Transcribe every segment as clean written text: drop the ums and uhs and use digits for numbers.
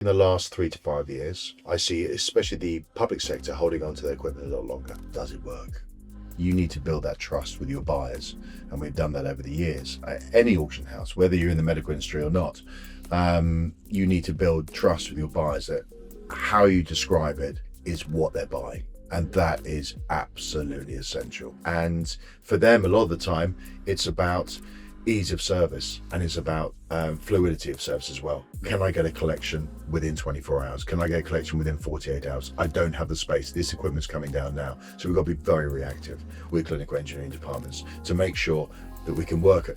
In the last 3 to 5 years, I see especially the public sector holding on to their equipment a lot longer. Does it work? You need to build that trust with your buyers, and we've done that over the years. Any auction house, whether you're in the medical industry or not, you need to build trust with your buyers that how you describe it is what they're buying. And that is absolutely essential. And for them, a lot of the time, it's about ease of service, and it's about fluidity of service as well. Can I get a collection within 24 hours? Can I get a collection within 48 hours? I don't have the space. This equipment's coming down now. So we've got to be very reactive with clinical engineering departments to make sure that we can work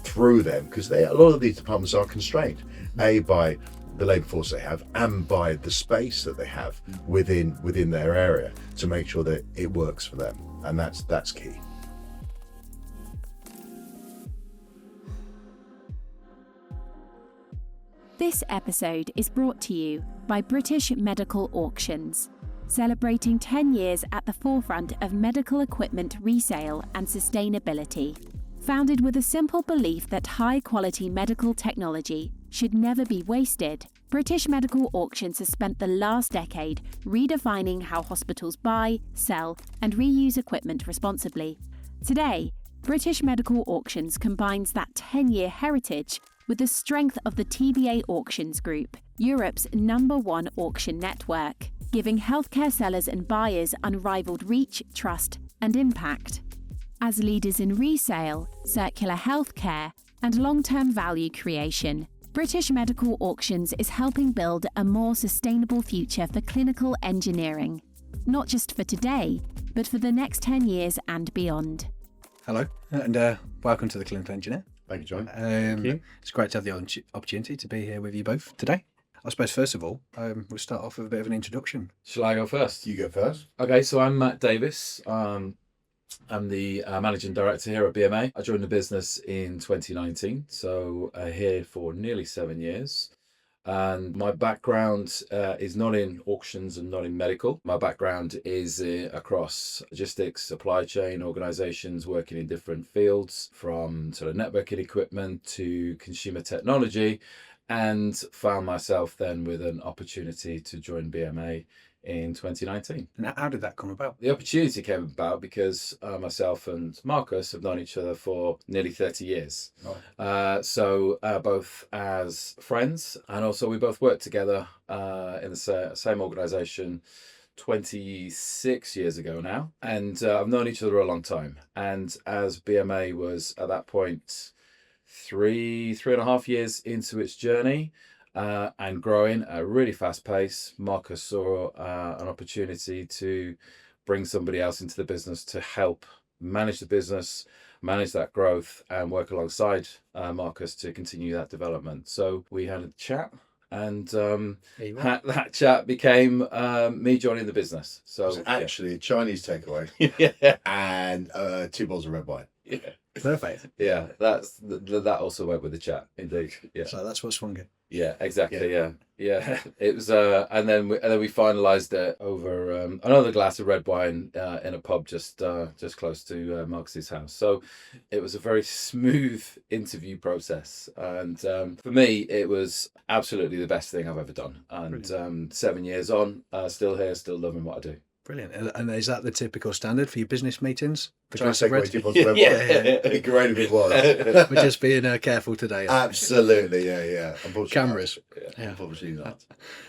through them, because a lot of these departments are constrained, by the labour force they have and by the space that they have within their area, to make sure that it works for them. And that's key. This episode is brought to you by British Medical Auctions, celebrating 10 years at the forefront of medical equipment resale and sustainability. Founded with a simple belief that high-quality medical technology should never be wasted, British Medical Auctions has spent the last decade redefining how hospitals buy, sell, and reuse equipment responsibly. Today, British Medical Auctions combines that 10-year heritage with the strength of the TBA Auctions Group, Europe's #1 auction network, giving healthcare sellers and buyers unrivaled reach, trust, and impact. As leaders in resale, circular healthcare, and long-term value creation, British Medical Auctions is helping build a more sustainable future for clinical engineering, not just for today, but for the next 10 years and beyond. Hello, and welcome to the Clinical Engineer. Thank you, John. Thank you. It's great to have the opportunity to be here with you both today. I suppose, first of all, we'll start off with a bit of an introduction. Shall I go first? You go first. Okay, so I'm Matt Davies. I'm the Managing Director here at BMA. I joined the business in 2019, so here for nearly 7 years. And my background is not in auctions and not in medical. My background is across logistics, supply chain organizations working in different fields, from sort of networking equipment to consumer technology, and found myself then with an opportunity to join BMA in 2019. And how did that come about? The opportunity came about because myself and Markus have known each other for nearly 30 years. So both as friends, and also we both worked together in the same organisation 26 years ago now. And I've known each other a long time. And as BMA was at that point three and a half years into its journey, and growing at a really fast pace, Markus saw an opportunity to bring somebody else into the business to help manage the business, manage that growth, and work alongside Markus to continue that development. So we had a chat, and that chat became me joining the business. So It was actually a Chinese takeaway yeah. and 2 bottles of red wine. Yeah. Perfect. Yeah, that also went with the chat, indeed. Yeah. So that's what swung it. Yeah, exactly. Yeah. It was, and then we finalised it over another glass of red wine in a pub just close to Markus's house. So it was a very smooth interview process, and for me, it was absolutely the best thing I've ever done. And 7 years on, still here, still loving what I do. Brilliant. And is that the typical standard for your business meetings? Trying to take 2 bottles of red wine. It'd be great if it was. We're just being careful today. Absolutely, yeah. Unfortunately, Cameras. Yeah. Unfortunately not.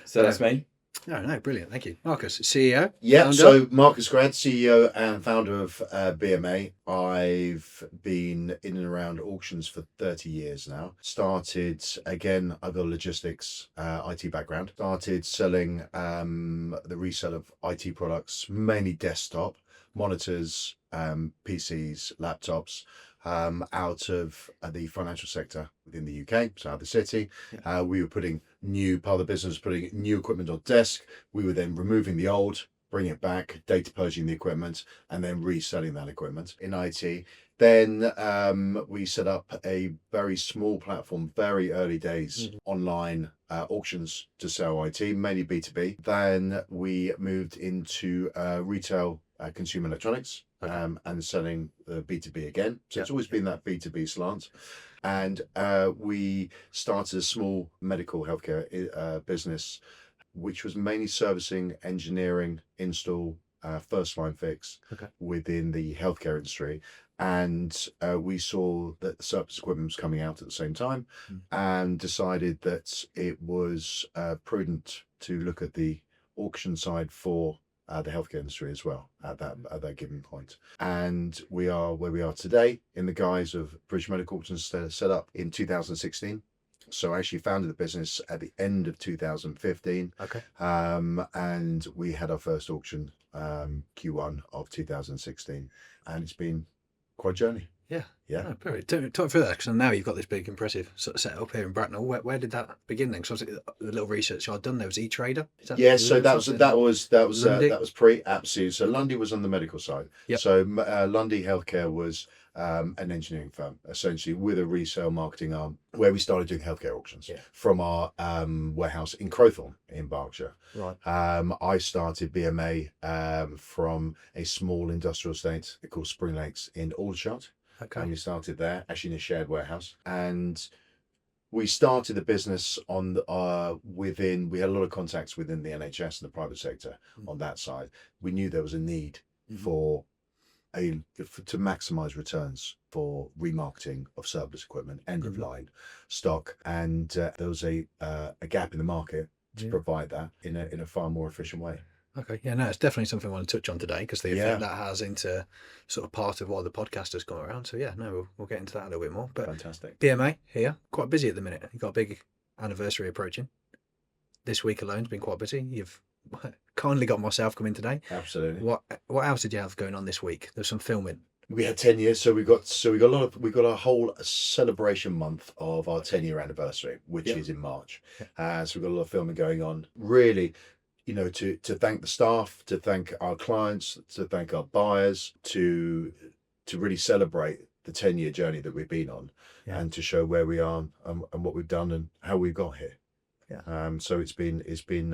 So that's me. No, brilliant. Thank you. Markus, CEO? Yeah, founder? so Markus Grad, CEO and founder of BMA. I've been in and around auctions for 30 years now. Started, again, I've got a logistics IT background. Started selling the resale of IT products, mainly desktop, monitors, PCs, laptops, out of the financial sector within the UK, so out of the city. We were putting part of the business, putting new equipment on desk. We were then removing the old, bringing it back, data purging the equipment, and then reselling that equipment in IT. Then we set up a very small platform, very early days, online auctions to sell IT, mainly B2B. Then we moved into retail consumer electronics, and selling B2B again. So it's always been that B2B slant. And we started a small medical healthcare business, which was mainly servicing, engineering, install, first line fix within the healthcare industry. And we saw that the surplus equipment was coming out at the same time, and decided that it was prudent to look at the auction side for the healthcare industry as well at that given point. And we are where we are today in the guise of British Medical Auctions, set up in 2016. So I actually founded the business at the end of 2015. And we had our first auction Q1 of 2016, and it's been quite a journey. Yeah. Oh, perfect. Talk through that, because now you've got this big, impressive sort of setup here in Bracknell. Where did that begin then? Because the little research I'd done, there was E-Trader. So that was pre absolutely. So Lundy was on the medical side. So Lundy Healthcare was an engineering firm, essentially, with a resale marketing arm, where we started doing healthcare auctions from our warehouse in Crowthorne in Berkshire. I started BMA from a small industrial estate called Spring Lakes in Aldershot. And we started there, actually in a shared warehouse. And we started the business on we had a lot of contacts within the NHS and the private sector on that side. We knew there was a need to maximise returns for remarketing of surplus equipment, end of line stock, and there was a gap in the market to provide that in a far more efficient way. It's definitely something I want to touch on today, because the effect that has into sort of part of why the podcast has gone around. So we'll get into that a little bit more. But fantastic. BMA here, quite busy at the minute. You've got a big anniversary approaching. This week alone's been quite busy. You've kindly got myself coming today. Absolutely. What else did you have going on this week? There's some filming. We had 10 years, so we got a whole celebration month of our 10-year anniversary, which is in March. So we've got a lot of filming going on. Really, to thank the staff, to thank our clients, to thank our buyers, to really celebrate the 10-year journey that we've been on, and to show where we are and what we've done and how we've got here. So it's been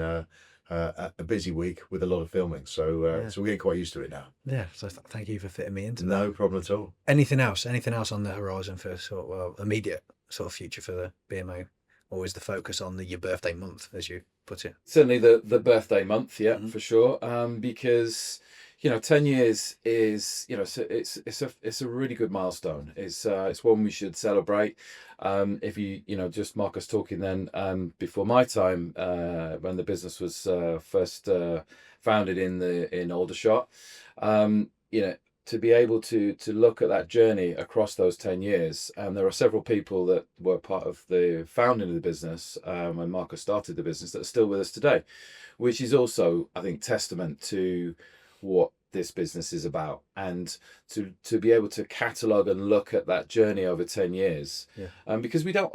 a busy week with a lot of filming. So we're getting quite used to it now. So thank you for fitting me into that. No problem at all. Anything else on the horizon for sort of immediate sort of future for the BMA? Or is the focus on your birthday month, as you put it? Certainly the birthday month, for sure. Because 10 years is it's a really good milestone. It's one we should celebrate. If you just Marcus talking then before my time, when the business was first founded in Aldershot, to be able to look at that journey across those 10 years. And there are several people that were part of the founding of the business when Marcus started the business that are still with us today, which is also, I think, testament to what this business is about. And to be able to catalogue and look at that journey over 10 years. Because we don't,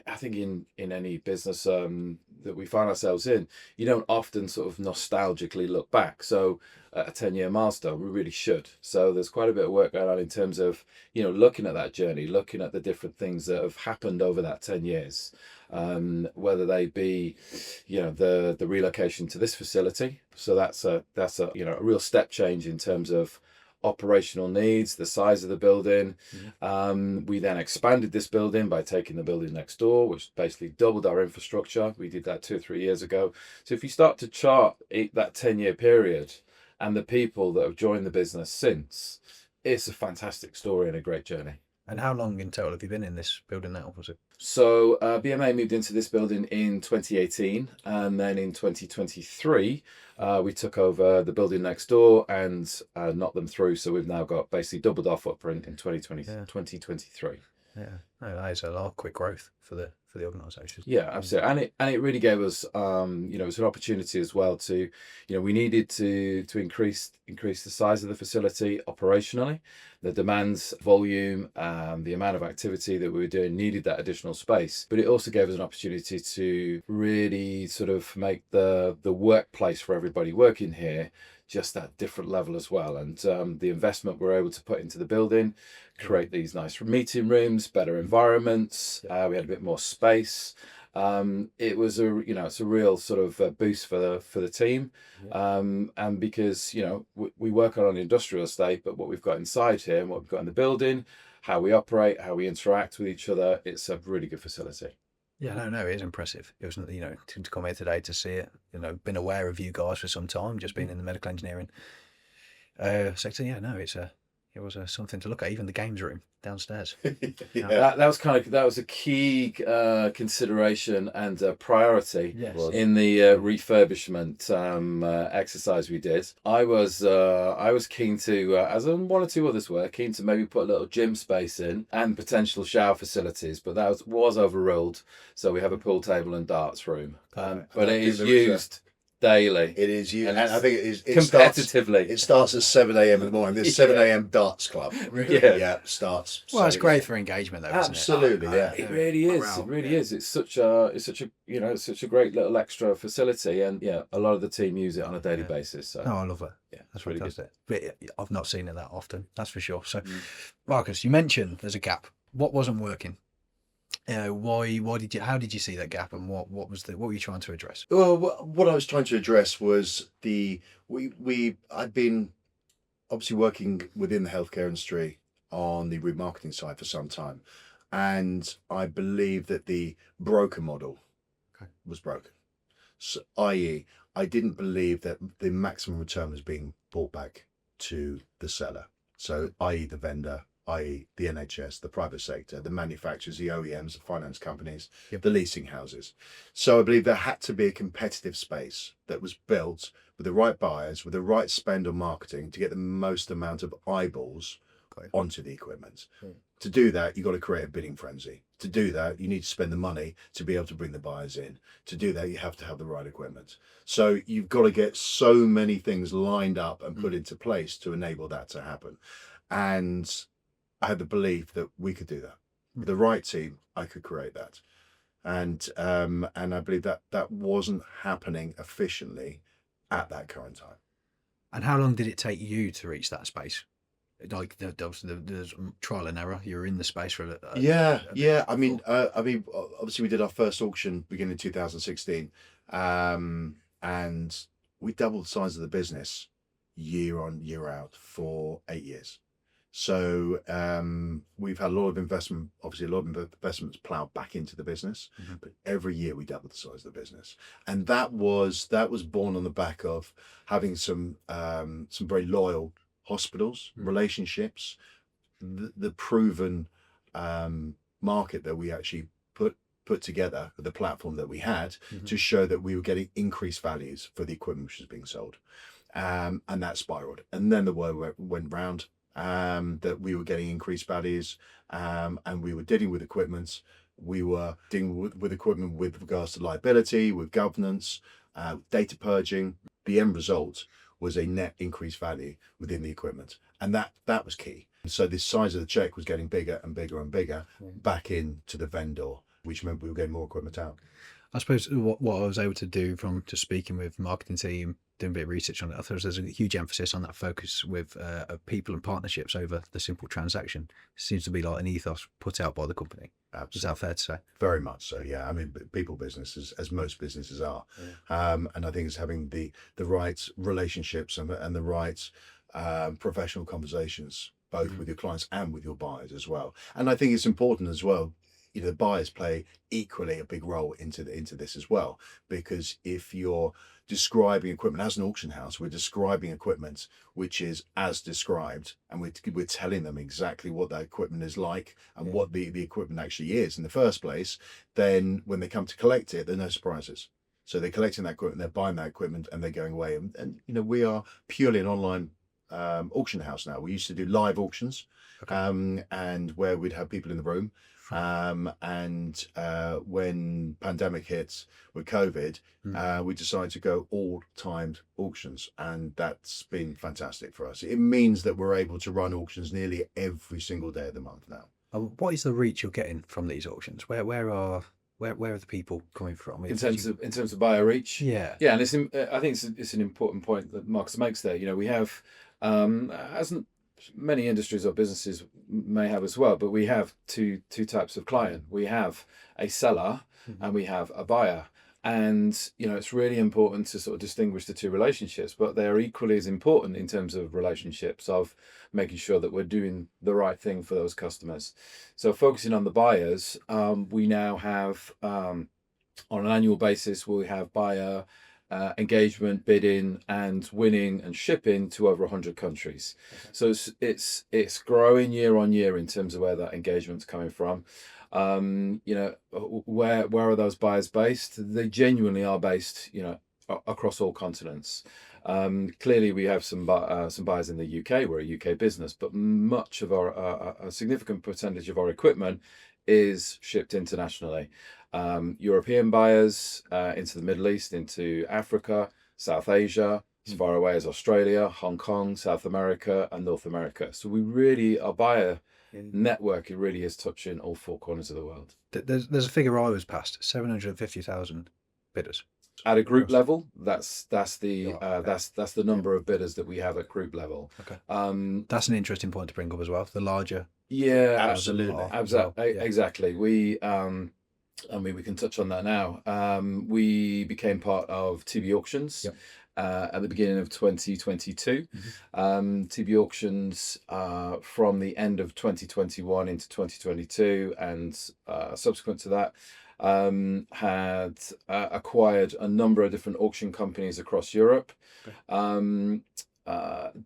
I think in any business that we find ourselves in, you don't often sort of nostalgically look back. So at a 10-year milestone, we really should. So there's quite a bit of work going on in terms of, looking at that journey, looking at the different things that have happened over that 10 years, whether they be, the relocation to this facility. So that's a real step change in terms of operational needs, the size of the building. We then expanded this building by taking the building next door, which basically doubled our infrastructure. We did that 2 or 3 years ago. So if you start to chart that 10-year period and the people that have joined the business since, it's a fantastic story and a great journey. And how long in total have you been in this building now, was it? So BMA moved into this building in 2018, and then in 2023 we took over the building next door and knocked them through. So we've now got basically doubled our footprint in 2023. That is a lot of quick growth for the organisation. Absolutely, and it really gave us it was an opportunity as well to we needed to increase the size of the facility operationally. The demands, volume, the amount of activity that we were doing needed that additional space, but it also gave us an opportunity to really sort of make the workplace for everybody working here just that different level as well. And the investment we're able to put into the building, create these nice meeting rooms, better environments. We had a bit more space. it was it's a real sort of boost for the team. And because we work on an industrial estate, but what we've got inside here and what we've got in the building, how we operate, how we interact with each other, it's a really good facility. Yeah, no, it is impressive. It was, to come here today to see it, been aware of you guys for some time, just being in the medical engineering sector. Yeah, no, it was something to look at. Even the games room downstairs. That was a key consideration and priority in the refurbishment exercise we did. I was keen to, as one or two others were, keen to maybe put a little gym space in and potential shower facilities, but that was overruled. So we have a pool table and darts room, but it is used daily. It is you, and I think it is competitively. It starts at 7 a.m. in the morning. There's 7 a.m. darts club. Starts. Well, it's great for engagement, though. Absolutely, isn't it? It really is. It really is. It's such a great little extra facility, and a lot of the team use it on a daily basis. So. Oh, I love it. Yeah, that's really fantastic. Good. But I've not seen it that often. That's for sure. So, Marcus, you mentioned there's a gap. What wasn't working? How did you see that gap, and what were you trying to address? Well, what I was trying to address was I'd been obviously working within the healthcare industry on the remarketing side for some time, and I believe that the broker model was broken. So, i.e., I didn't believe that the maximum return was being brought back to the seller. So, i.e., the vendor, i.e. the NHS, the private sector, the manufacturers, the OEMs, the finance companies, the leasing houses. So I believe there had to be a competitive space that was built with the right buyers, with the right spend on marketing to get the most amount of eyeballs onto the equipment. To do that, you've got to create a bidding frenzy. To do that, you need to spend the money to be able to bring the buyers in. To do that, you have to have the right equipment. So you've got to get so many things lined up and put into place to enable that to happen. And I had the belief that we could do that. With the right team, I could create that. And I believe that wasn't happening efficiently at that current time. And how long did it take you to reach that space? Like there's trial and error. You're in the space for I mean, obviously we did our first auction beginning in 2016, and we doubled the size of the business year on year out for 8 years. So we've had a lot of investment, obviously a lot of investments ploughed back into the business, but every year we doubled the size of the business, and that was born on the back of having some very loyal hospitals, relationships, the proven market that we actually put together, the platform that we had to show that we were getting increased values for the equipment which was being sold, and that spiraled, and then the word went round that we were getting increased values, and we were dealing with equipment. We were dealing with equipment with regards to liability, with governance, data purging. The end result was a net increased value within the equipment, and that was key. So the size of the check was getting bigger and bigger and bigger back into the vendor, which meant we were getting more equipment out. I suppose what I was able to do from just speaking with marketing team, doing a bit of research on it, I thought there's a huge emphasis on that focus with people and partnerships over the simple transaction. It seems to be like an ethos put out by the company. Absolutely. Is that fair to say? Very much so, yeah. I mean, people businesses, as most businesses are, and I think it's having the right relationships and the right professional conversations, both with your clients and with your buyers as well. And I think it's important as well. The buyers play equally a big role into this as well, because if you're describing equipment as an auction house, we're describing equipment which is as described, and we're telling them exactly what that equipment is like and what the equipment actually is in the first place. Then when they come to collect it, there are no surprises. So they're collecting that equipment, they're buying that equipment, and they're going away. And we are purely an online auction house now. We used to do live auctions, and where we'd have people in the room. And when pandemic hit with COVID, we decided to go all timed auctions, and that's been fantastic for us. It means that we're able to run auctions nearly every single day of the month now. What is the reach you're getting from these auctions? Where are the people coming from? In terms of buyer reach? Yeah, and I think it's an important point that Marcus makes there. We have as many industries or businesses may have as well, but we have two types of client. We have a seller and we have a buyer. And, it's really important to sort of distinguish the two relationships, but they are equally as important in terms of relationships of making sure that we're doing the right thing for those customers. So focusing on the buyers, we now have, on an annual basis, we have buyer engagement, bidding and winning and shipping to over 100 countries. Okay. So it's growing year on year in terms of where that engagement's coming from. Where are those buyers based? They genuinely are based, across all continents. Clearly, we have some buyers in the UK. We're a UK business, but much of a significant percentage of our equipment is shipped internationally. European buyers into the Middle East, into Africa, South Asia, as far away as Australia, Hong Kong, South America, and North America. So our buyer network, it really is touching all four corners of the world. There's a figure I was past: 750,000 bidders. At a group level, that's the number of bidders that we have at group level. Okay. That's an interesting point to bring up as well. The larger. Yeah, absolutely. Exactly. We we can touch on that now. We became part of TB Auctions. Yep. At the beginning of 2022. TB Auctions from the end of 2021 into 2022 and subsequent to that had acquired a number of different auction companies across Europe. Okay.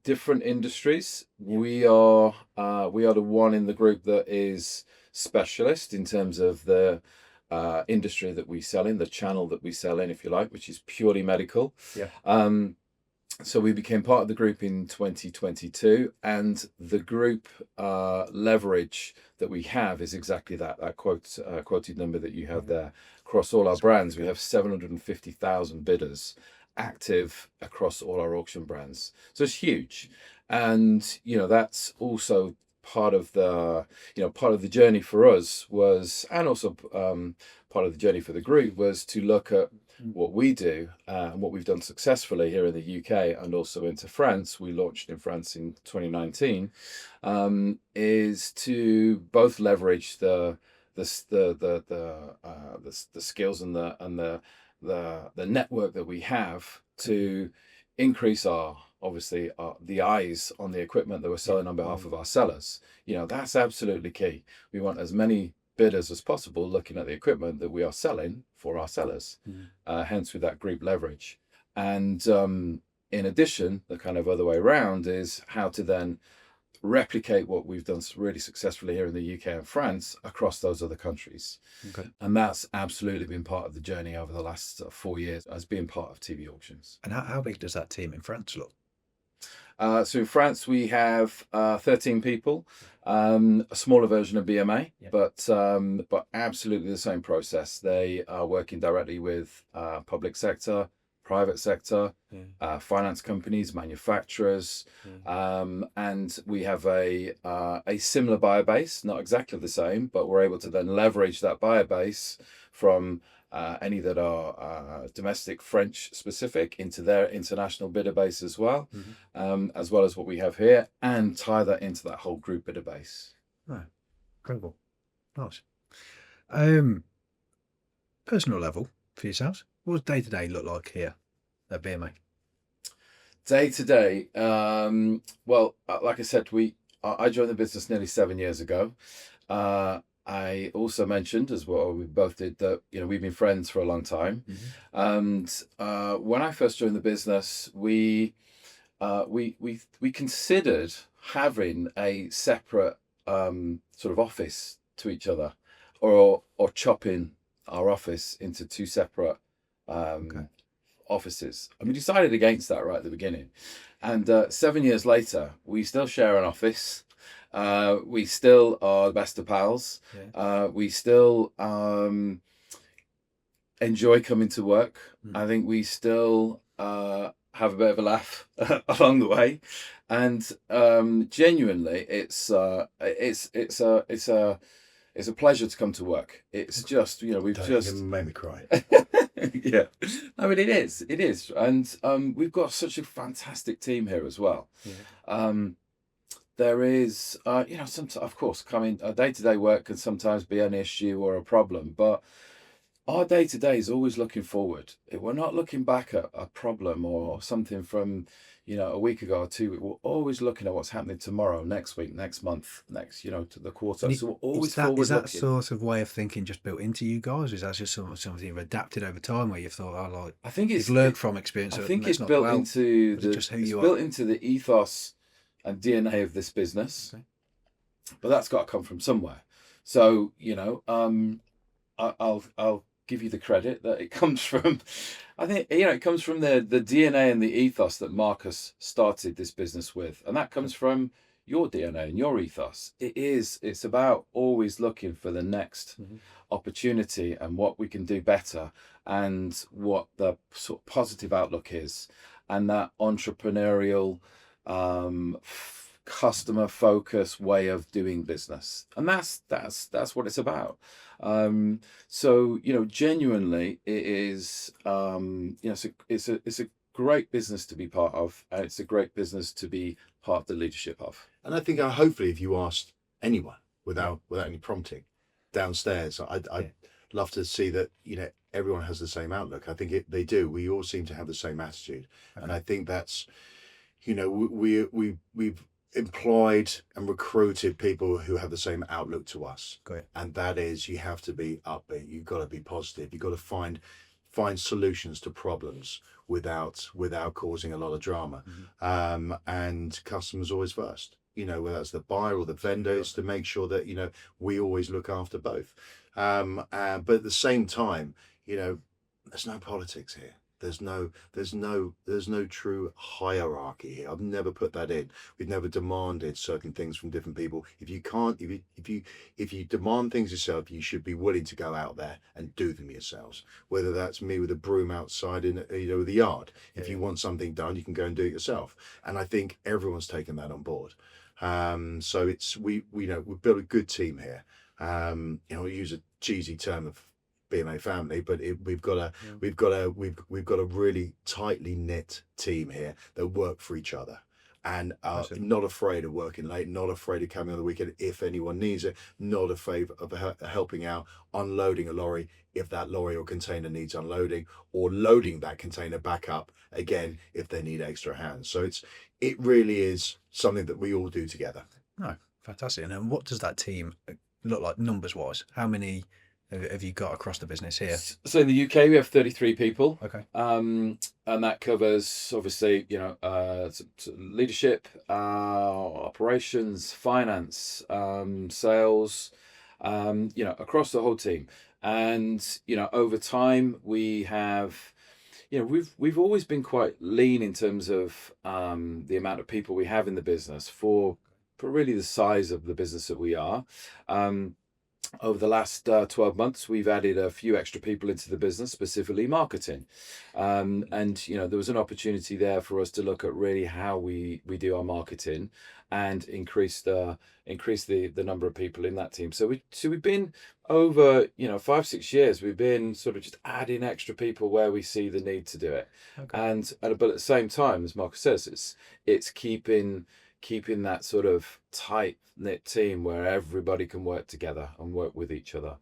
Different industries. We are the one in the group that is specialist in terms of the industry that we sell in, the channel that we sell in, if you like, which is purely medical. Yeah. So we became part of the group in 2022, and the group leverage that we have is exactly that quoted number that you have there. Across all our brands, we have 750,000 bidders active across all our auction brands. So it's huge, and that's also part of the journey for us was, and also part of the journey for the group was to look at what we do and what we've done successfully here in the UK and also into France. We launched in France in 2019. Is to both leverage the skills and the network that we have to increase the eyes on the equipment that we're selling on behalf of our sellers. That's absolutely key. We want as many bidders as possible looking at the equipment that we are selling for our sellers, hence with that group leverage. And in addition, the kind of other way around is how to then replicate what we've done really successfully here in the UK and France across those other countries. Okay. And that's absolutely been part of the journey over the last 4 years as being part of TB Auctions. And how big does that team in France look? So in France we have 13 people, a smaller version of BMA, but absolutely the same process. They are working directly with public sector, private sector, finance companies, manufacturers, and we have a similar buyer base, not exactly the same, but we're able to then leverage that buyer base from any that are domestic French specific into their international bidder base as well, as well as what we have here, and tie that into that whole group bidder base. Right. Incredible. Nice. Personal level for yourselves, what does day-to-day look like here at BMA? Day-to-day, well, like I said, I joined the business nearly 7 years ago. I also mentioned, as well, we both did, that we've been friends for a long time. And when I first joined the business, we considered having a separate sort of office to each other, or chopping our office into two separate offices. And we decided against that right at the beginning. And 7 years later, we still share an office. We still are the best of pals. We still enjoy coming to work. I think we still have a bit of a laugh along the way, and genuinely, it's a pleasure to come to work. It's just we've just made me cry. Yeah, I mean it is, and we've got such a fantastic team here as well. There is, sometimes, of course, day-to-day work can sometimes be an issue or a problem, but Our day to day is always looking forward. We're not looking back at a problem or something from, a week ago or 2 weeks. We're always looking at what's happening tomorrow, next week, next month, next, to the quarter. And So we're is always that forward that looking. sort of way of thinking just built into you guys? Is that just something you've adapted over time, where you've thought, oh, like I think you've learned from experience? I so think let's it's not built dwell, into or is it just who it's you built are? into the ethos and DNA of this business, Okay. but that's got to come from somewhere. So, I'll give you the credit that it comes from. I think it comes from the DNA and the ethos that Marcus started this business with, and that comes from your DNA and your ethos. It's about always looking for the next opportunity and what we can do better, and what the sort of positive outlook is, and that entrepreneurial, customer focused way of doing business, and that's what it's about. So genuinely, it is it's a great business to be part of, and it's a great business to be part of the leadership of. And I think hopefully if you asked anyone without any prompting downstairs, I'd love to see that everyone has the same outlook. I think they do. We all seem to have the same attitude, and I think that's we've employed and recruited people who have the same outlook to us. Great. And that is, you have to be upbeat. You've got to be positive. You've got to find solutions to problems without causing a lot of drama. And customers always first. Whether that's the buyer or the vendor, is to make sure that we always look after both. But at the same time, there's no politics here. There's no true hierarchy here. I've never put that in. We've never demanded certain things from different people. If you demand things yourself, you should be willing to go out there and do them yourselves. Whether that's me with a broom outside in the yard. If you want something done, you can go and do it yourself. And I think everyone's taken that on board. So we built a good team here. We use a cheesy term of BMA family, but we've got a really tightly knit team here that work for each other, and are not afraid of working late, not afraid of coming on the weekend if anyone needs it, not afraid of helping out unloading a lorry if that lorry or container needs unloading, or loading that container back up again if they need extra hands. So it really is something that we all do together. Oh, fantastic. And what does that team look like numbers wise? How many have you got across the business here? So in the UK, we have 33 people. Okay. And that covers obviously, leadership, operations, finance, sales, across the whole team. And over time, we have, we've always been quite lean in terms of the amount of people we have in the business for really the size of the business that we are. Over the last 12 months, we've added a few extra people into the business, specifically marketing. And, there was an opportunity there for us to look at really how we do our marketing and increase the number of people in that team. So we've been over, 5-6 years, we've been sort of just adding extra people where we see the need to do it. Okay. But at the same time, as Marcus says, it's keeping that sort of tight knit team where everybody can work together and work with each other.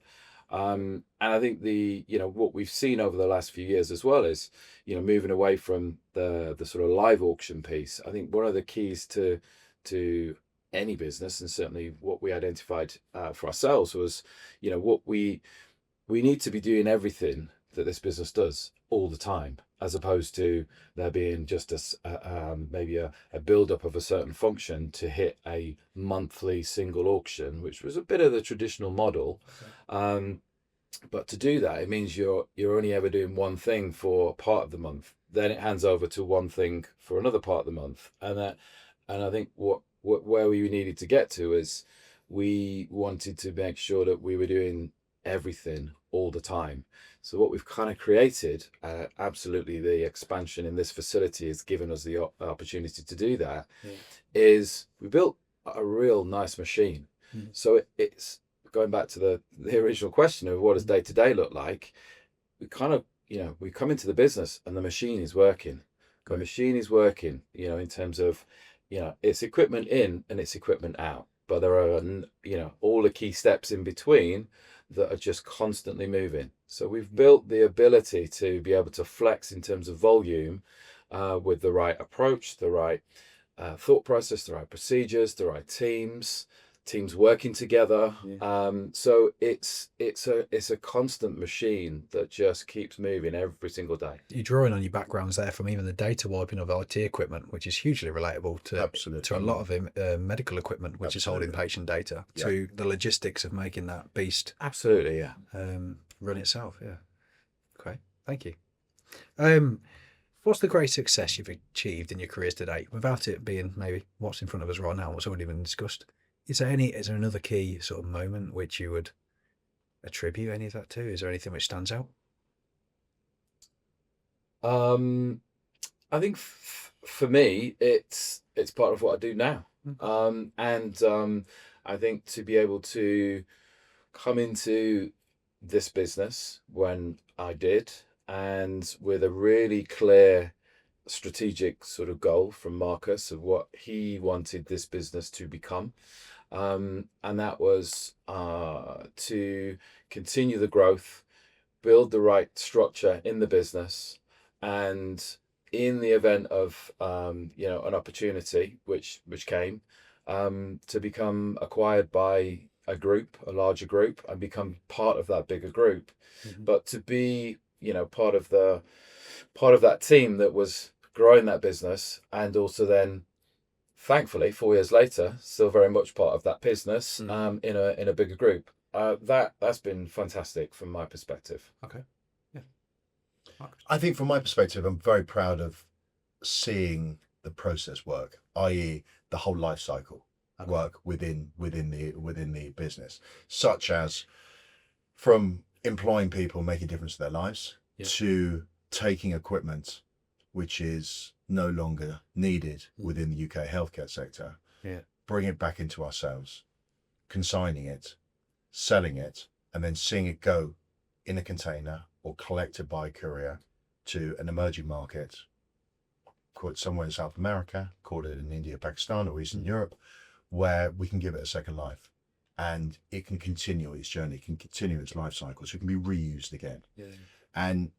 And I think what we've seen over the last few years as well is, moving away from the sort of live auction piece. I think one of the keys to any business, and certainly what we identified for ourselves, was, what we need to be doing everything that this business does all the time, as opposed to there being just maybe a build-up of a certain function to hit a monthly single auction, which was a bit of the traditional model. Okay. But to do that, it means you're only ever doing one thing for part of the month. Then it hands over to one thing for another part of the month, and I think where we needed to get to is we wanted to make sure that we were doing everything all the time. So what we've kind of created, absolutely the expansion in this facility has given us the opportunity to do that, is we built a real nice machine. So it's going back to the original question of what does day to day look like. We kind of, we come into the business and the machine is working. The machine is working, in terms of, it's equipment in and it's equipment out. But there are, all the key steps in between that are just constantly moving. So we've built the ability to be able to flex in terms of volume with the right approach, the right thought process, the right procedures, the right teams working together. So it's a constant machine that just keeps moving every single day. You're drawing on your backgrounds there from even the data wiping of IT equipment, which is hugely relatable to a lot of medical equipment, which is holding patient data, to the logistics of making that beast Absolutely, yeah. run itself. Yeah. Okay. Thank you. What's the great success you've achieved in your careers to date, without it being maybe what's in front of us right now, what's already been discussed? Is there another key sort of moment which you would attribute any of that to? Is there anything which stands out? I think for me, it's part of what I do now. I think to be able to come into this business when I did, and with a really clear strategic sort of goal from Markus of what he wanted this business to become. And that was to continue the growth, build the right structure in the business, and in the event of an opportunity which came, to become acquired by a larger group, and become part of that bigger group. But to be part of that team that was growing that business, and also then thankfully 4 years later still very much part of that business in a bigger group. That's been fantastic from my perspective. Okay. Yeah. I think from my perspective, I'm very proud of seeing the process work, i.e. the whole life cycle work within the business, such as from employing people, making a difference to their lives, to taking equipment which is no longer needed within the UK healthcare sector, bring it back into ourselves, consigning it, selling it, and then seeing it go in a container or collected by courier to an emerging market, call it somewhere in South America, call it in India, Pakistan, or Eastern Europe, where we can give it a second life, and it can continue its journey, can continue its life cycle, so it can be reused again. And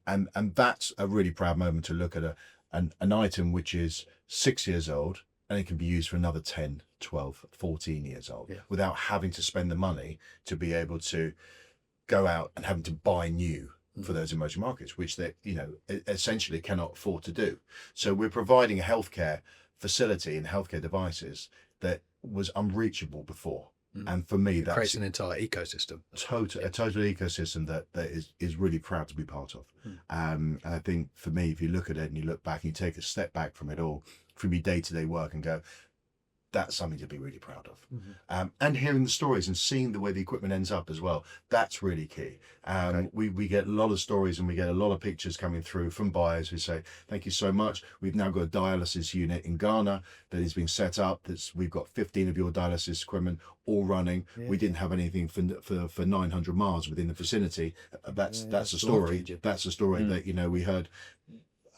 that's a really proud moment to look at an item which is 6 years old, and it can be used for another 10, 12, 14 years old, without having to spend the money to be able to go out and having to buy new for those emerging markets, which they essentially cannot afford to do. So we're providing a healthcare facility and healthcare devices that was unreachable before. And for me, that creates an entire ecosystem. A total ecosystem that is really proud to be part of. And I think for me, if you look at it and you look back and you take a step back from it all, from your day-to-day work, and go, that's something to be really proud of. And hearing the stories and seeing the way the equipment ends up as well, that's really key. We get a lot of stories, and we get a lot of pictures coming through from buyers who say, thank you so much. We've now got a dialysis unit in Ghana that is being set up. We've got 15 of your dialysis equipment all running. We didn't have anything for 900 miles within the vicinity. That's a story. That's a story that we heard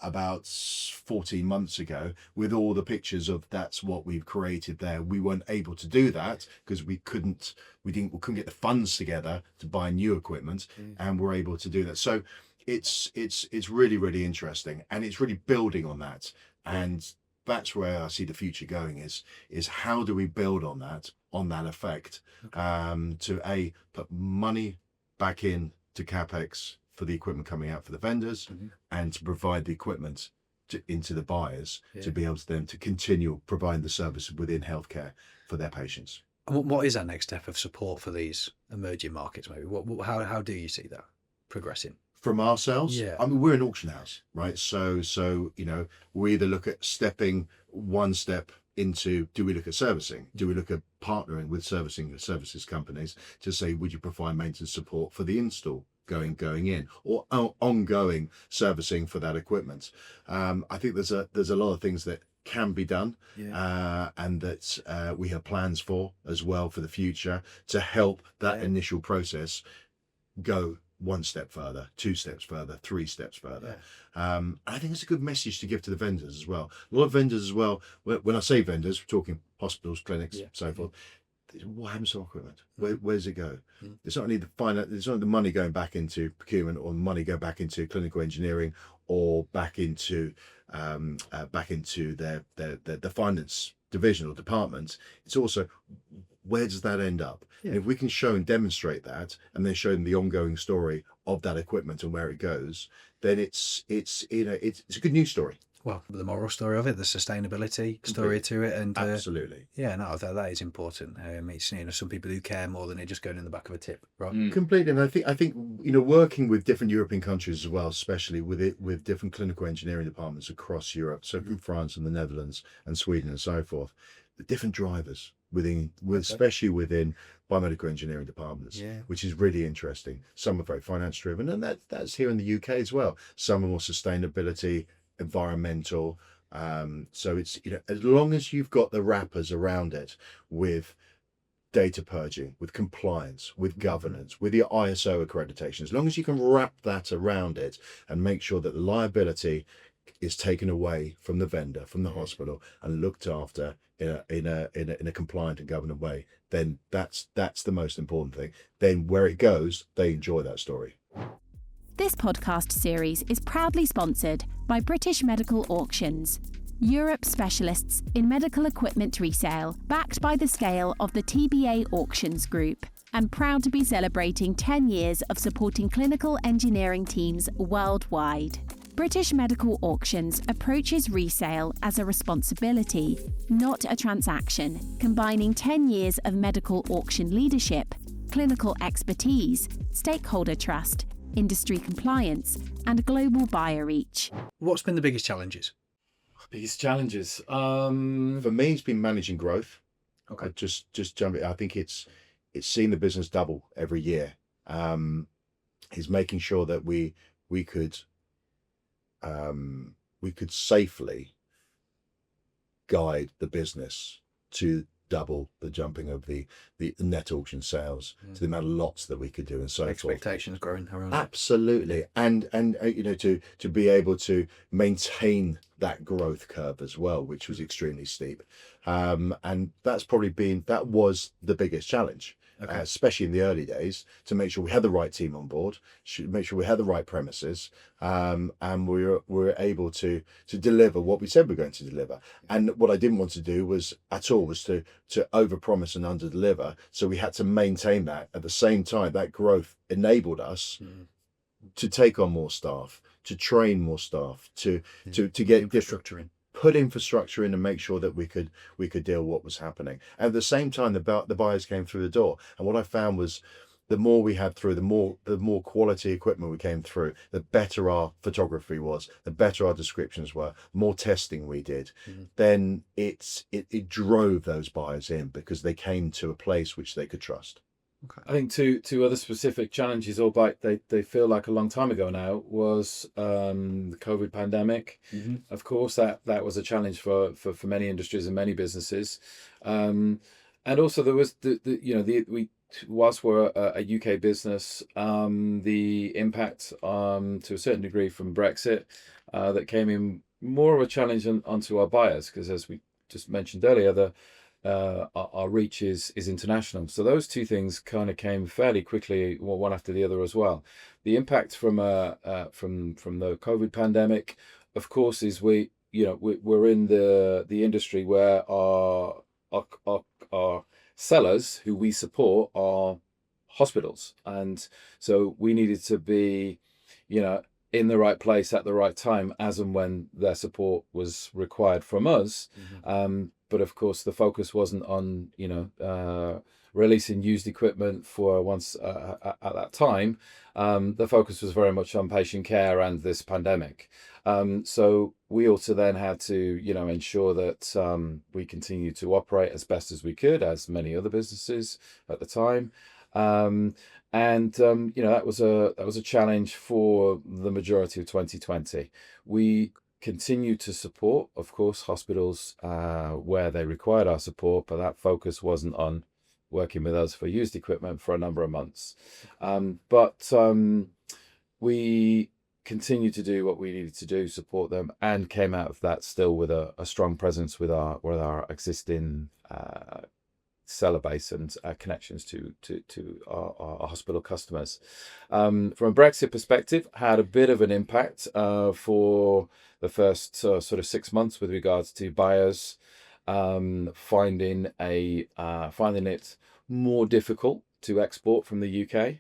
about 14 months ago, with all the pictures of that's what we've created there. We weren't able to do that because we couldn't get the funds together to buy new equipment, and we're able to do that. So it's really, really interesting, and it's really building on that. And that's where I see the future going, is how do we build on that effect, to put money back in to CapEx for the equipment coming out for the vendors, and to provide the equipment into the buyers to be able to then to continue providing the service within healthcare for their patients. And what is that next step of support for these emerging markets? Maybe how do you see that progressing? From ourselves, I mean, we're an auction house, right? So we either look at stepping one step into, do we look at servicing? Do we look at partnering with services companies to say, would you provide maintenance support for the install going in, or ongoing servicing for that equipment? I think there's a lot of things that can be done, and that we have plans for as well for the future to help that initial process go one step further, 2 steps further, 3 steps further. I think it's a good message to give to the vendors as well. A lot of vendors as well, when I say vendors, we're talking hospitals, clinics, so forth. what happens to our equipment? Where does it go? It's not only the finance, it's not the money going back into procurement or money going back into clinical engineering or back into the finance division or department. It's also, where does that end up? Yeah. And if we can show and demonstrate that, and then show them the ongoing story of that equipment and where it goes, then it's a good news story. Well, the moral story of it, the sustainability story to it, and Absolutely. yeah, no, that is important. It's, some people who care more than it just going in the back of a tip, right? Completely. And I think working with different European countries as well, especially with different clinical engineering departments across Europe, so from France and the Netherlands and Sweden and so forth, the different drivers especially within biomedical engineering departments, which is really interesting. Some are very finance driven, and that's here in the UK as well. Some are more sustainability, environmental. So it's, as long as you've got the wrappers around it with data purging, with compliance, with governance, with your ISO accreditation, as long as you can wrap that around it and make sure that the liability is taken away from the vendor, from the hospital, and looked after in a compliant and governed way, then that's the most important thing. Then where it goes, they enjoy that story. This podcast series is proudly sponsored by British Medical Auctions, Europe's specialists in medical equipment resale, backed by the scale of the TBA Auctions Group, and proud to be celebrating 10 years of supporting clinical engineering teams worldwide. British Medical Auctions approaches resale as a responsibility, not a transaction, combining 10 years of medical auction leadership, clinical expertise, stakeholder trust, industry compliance, and global buyer reach. What's been the biggest challenges? Biggest challenges. For me, it's been managing growth. Okay. Just jumping. I think it's seen the business double every year. Is making sure that we could safely guide the business to double the jumping of the net auction sales to the amount of lots that we could do and so forth. Expectations growing around. Absolutely. And to be able to maintain that growth curve as well, which was extremely steep. And that was the biggest challenge. Okay. Especially in the early days, to make sure we had the right team on board, make sure we had the right premises, and we were able to deliver what we said we were going to deliver. And what I didn't want to do was to overpromise and underdeliver. So we had to maintain that. At the same time, that growth enabled us to take on more staff, to train more staff, to get infrastructure in. Put infrastructure in and make sure that we could deal with what was happening. And at the same time, the buyers came through the door. And what I found was, the more we had through, the more quality equipment we came through, the better our photography was, the better our descriptions were, the more testing we did. Then it drove those buyers in, because they came to a place which they could trust. Okay. I think two other specific challenges, albeit they feel like a long time ago now, was the COVID pandemic. Of course, that was a challenge for many industries and many businesses, and also there was whilst we're a UK business, the impact to a certain degree from Brexit that came in more of a challenge onto our buyers, because as we just mentioned earlier, our reach is international. So those two things kind of came fairly quickly, one after the other as well. The impact from the COVID pandemic, of course, is we're in the industry where our sellers who we support are hospitals, and so we needed to be, in the right place at the right time as and when their support was required from us. But of course, the focus wasn't on releasing used equipment for once at that time. The focus was very much on patient care and this pandemic. So we also then had to ensure that we continued to operate as best as we could, as many other businesses at the time. That was a challenge for the majority of 2020. We continued to support, of course, hospitals where they required our support, but that focus wasn't on working with us for used equipment for a number of months. But we continued to do what we needed to do, support them, and came out of that still with a strong presence with our existing seller base and connections to our hospital customers. From a Brexit perspective, had a bit of an impact for the first sort of 6 months with regards to buyers finding it more difficult to export from the UK.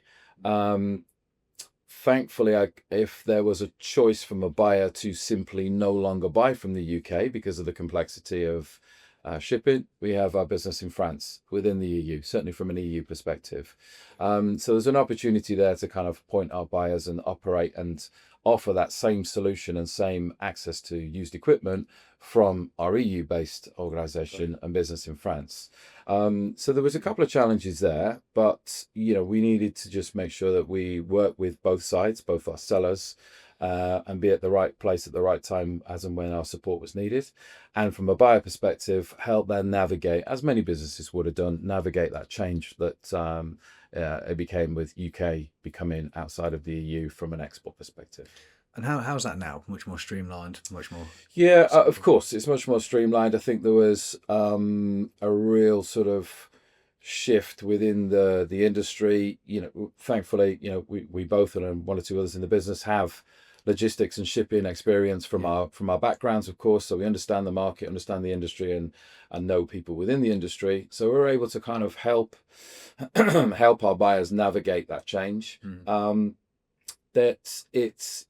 Thankfully, if there was a choice from a buyer to simply no longer buy from the UK because of the complexity of shipping, we have our business in France within the EU, certainly from an EU perspective. So there's an opportunity there to kind of point our buyers and operate and offer that same solution and same access to used equipment from our EU-based organisation and business in France. So there was a couple of challenges there, but we needed to just make sure that we work with both sides, both our sellers, and be at the right place at the right time as and when our support was needed. And from a buyer perspective, help them navigate, as many businesses would have done, navigate that change that it became with UK becoming outside of the EU from an export perspective. And how's that now? Much more streamlined, much more. Yeah, of course, it's much more streamlined. I think there was a real sort of shift within the industry. Thankfully, we both and one or two others in the business have logistics and shipping experience from our backgrounds, of course. So we understand the market, understand the industry, and know people within the industry. So we're able to kind of help our buyers navigate that change. That it's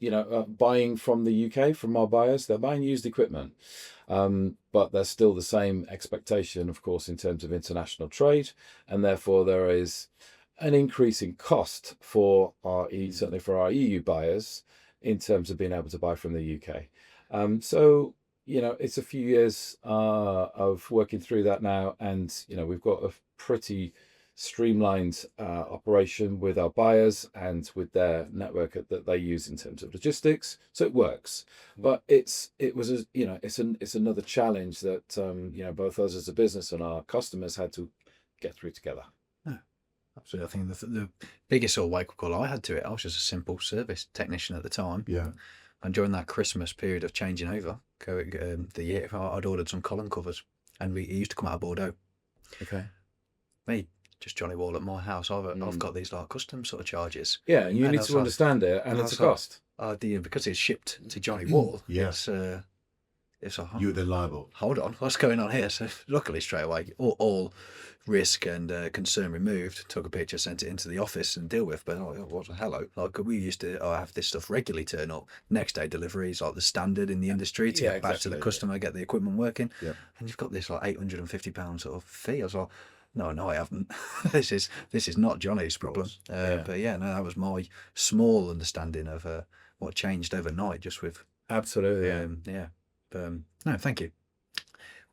buying from the UK from our buyers, they're buying used equipment, but there's still the same expectation, of course, in terms of international trade, and therefore there is an increase in cost for certainly for our EU buyers in terms of being able to buy from the UK. So it's a few years of working through that now, and we've got a pretty streamlined operation with our buyers and with their network that they use in terms of logistics, so it works. But it's another challenge that both us as a business and our customers had to get through together. No, absolutely. I think the biggest sort of wake-up call I had to it, I was just a simple service technician at the time. Yeah. And during that Christmas period of changing over, the year, I'd ordered some column covers, and it used to come out of Bordeaux. Okay. Me, just Johnny Wall at my house. I've got these like custom sort of charges. Yeah, and you need to understand it, and it's a cost. Because it's shipped to Johnny Wall. Yes. It's You're then liable. Hold on, what's going on here? So luckily straight away, all risk and concern removed. Took a picture, sent it into the office and deal with. But hello, like we used to have this stuff regularly turn up. Next day deliveries, like the standard in the industry to get back to the customer, get the equipment working. Yeah. And you've got this like £850 sort of fee. I was like, no, I haven't. this is not Johnny's problem. But that was my small understanding of what changed overnight, just with absolutely. No, thank you.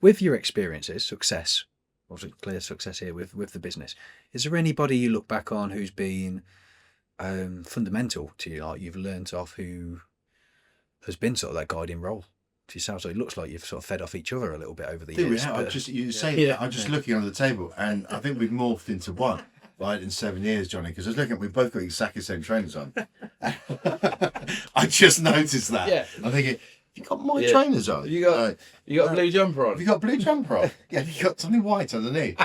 With your experiences, success, obviously clear success here with the business. Is there anybody you look back on who's been fundamental to you, like you've learnt off, who has been sort of that guiding role to yourself? So it looks like you've sort of fed off each other a little bit over the years. I'm just looking under the table, and I think we've morphed into one. Right, in 7 years, Johnny, because I was looking, we've both got exactly the same trainers on. I just noticed that. Yeah. I'm thinking, you got my trainers on. You got a blue jumper on. Have you got a blue jumper on? Yeah, you got something white underneath.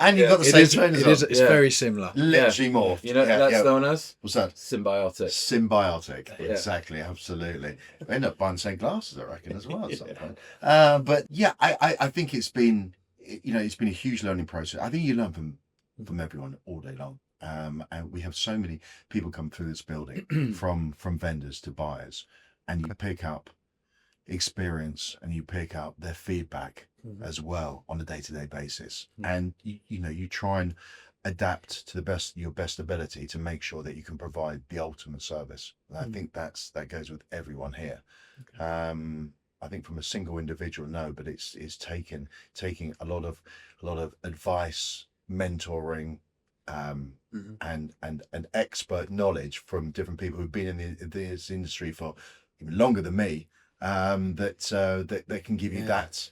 And you've got the same trainers on. It's very similar. Literally morphed. You know that's known as? What's that? Symbiotic. Symbiotic. Exactly, absolutely. We end up buying the same glasses, I reckon, as well at some point. But yeah, I think it's been a huge learning process. I think you learn from everyone all day long. And we have so many people come through this building from vendors to buyers. And you pick up experience and you pick up their feedback as well on a day-to-day basis. And you try and adapt to your best ability to make sure that you can provide the ultimate service. And I think that goes with everyone here. I think from a single individual, no, but it's taking a lot of advice, mentoring, and expert knowledge from different people who've been in this industry for even longer than me, that they can give you that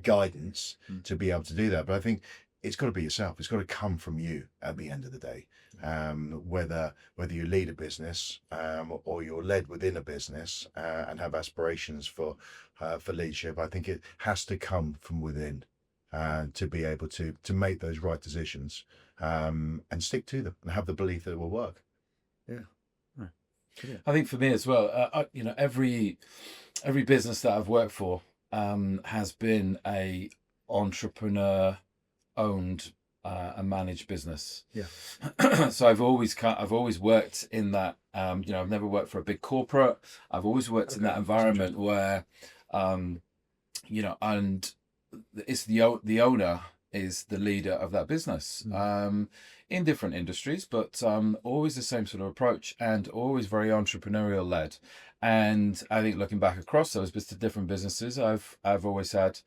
guidance to be able to do that. But I think it's got to be yourself. It's got to come from you at the end of the day. Whether you lead a business or you're led within a business and have aspirations for leadership, I think it has to come from within. to be able to make those right decisions, and stick to them and have the belief that it will work. I think for me as well, every business that I've worked for has been a entrepreneur owned and managed business. Yeah. So I've always worked in that. I've never worked for a big corporate. I've always worked in that environment where, and it's the owner is the leader of that business. In different industries, but always the same sort of approach and always very entrepreneurial led. And I think looking back across those different businesses, I've always had,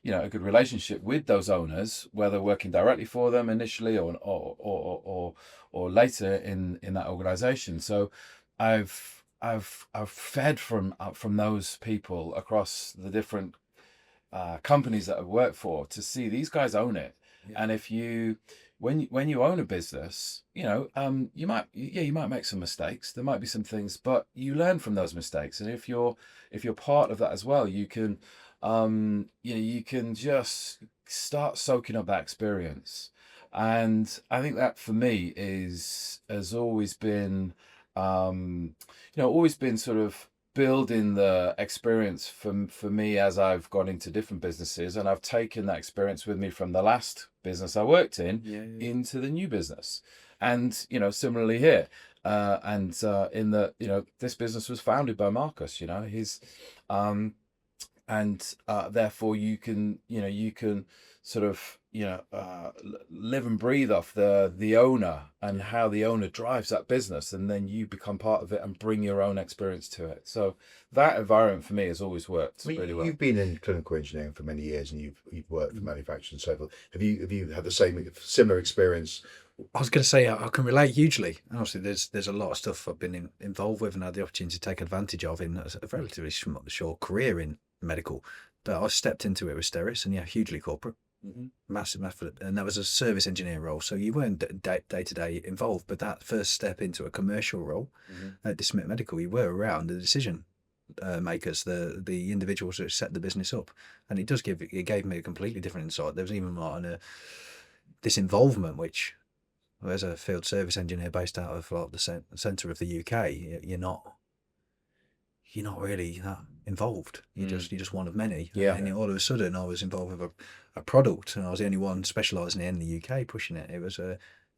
a good relationship with those owners, whether working directly for them initially or later in that organization. So I've fed from those people across the different companies that I've worked for to see these guys own it. And if you when you own a business, you might make some mistakes. There might be some things, but you learn from those mistakes. And if you're part of that as well, you can you can just start soaking up that experience. And I think that for me has always been always been sort of building the experience for me as I've gone into different businesses, and I've taken that experience with me from the last business I worked in into the new business. And similarly here, in the this business was founded by Markus. He's therefore you can sort of live and breathe off the owner and how the owner drives that business, and then you become part of it and bring your own experience to it. So that environment for me has always worked really well. You've been in clinical engineering for many years, and you've worked for manufacturing and so forth. Have you had the similar experience? I was going to say I can relate hugely. Obviously, there's a lot of stuff I've been involved with and had the opportunity to take advantage of in a relatively short career in medical. But I stepped into it with Steris, and hugely corporate, massive effort, and that was a service engineer role. So you weren't day to day involved, but that first step into a commercial role at Dismit Medical, you were around the decision makers, the individuals that set the business up, and it gave me a completely different insight. There was even more this involvement, which, as a field service engineer based out of the centre of the UK, you're not really that involved. You're just one of many. And all of a sudden, I was involved with a product, and I was the only one specialising in the UK pushing it. It was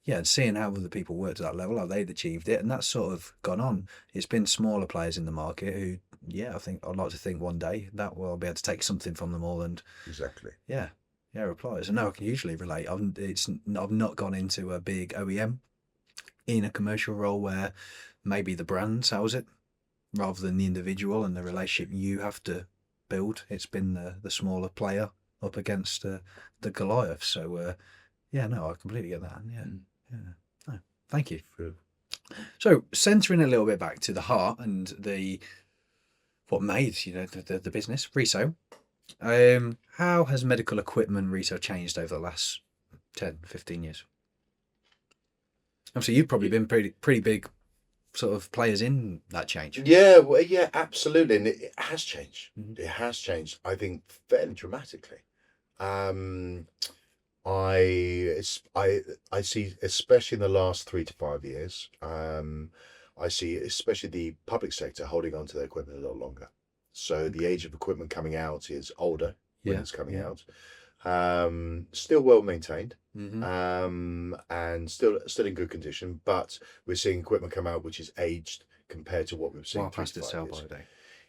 and seeing how other people worked at that level, how they'd achieved it, and that's sort of gone on. It's been smaller players in the market who, I think I'd like to think one day that I'll be able to take something from them all, and Exactly. applies. And now I can usually relate. I've not gone into a big OEM in a commercial role where maybe the brand sells it rather than the individual and the relationship you have to build. It's been the smaller player up against the Goliath. So I completely get that. No, thank you. So centering a little bit back to the heart and what made the business Resale. How has medical equipment resale changed over the last 10, 15 years? Obviously, you've probably been pretty big sort of players in that change. Yeah, absolutely, and it has changed. It has changed, I think, fairly dramatically. I see, especially in the last 3 to 5 years, I see especially the public sector holding on to their equipment a lot longer. So the age of equipment coming out is older when it's coming out. Still well maintained, and still in good condition, but we're seeing equipment come out which is aged compared to what we've seen. Well past its sell by date.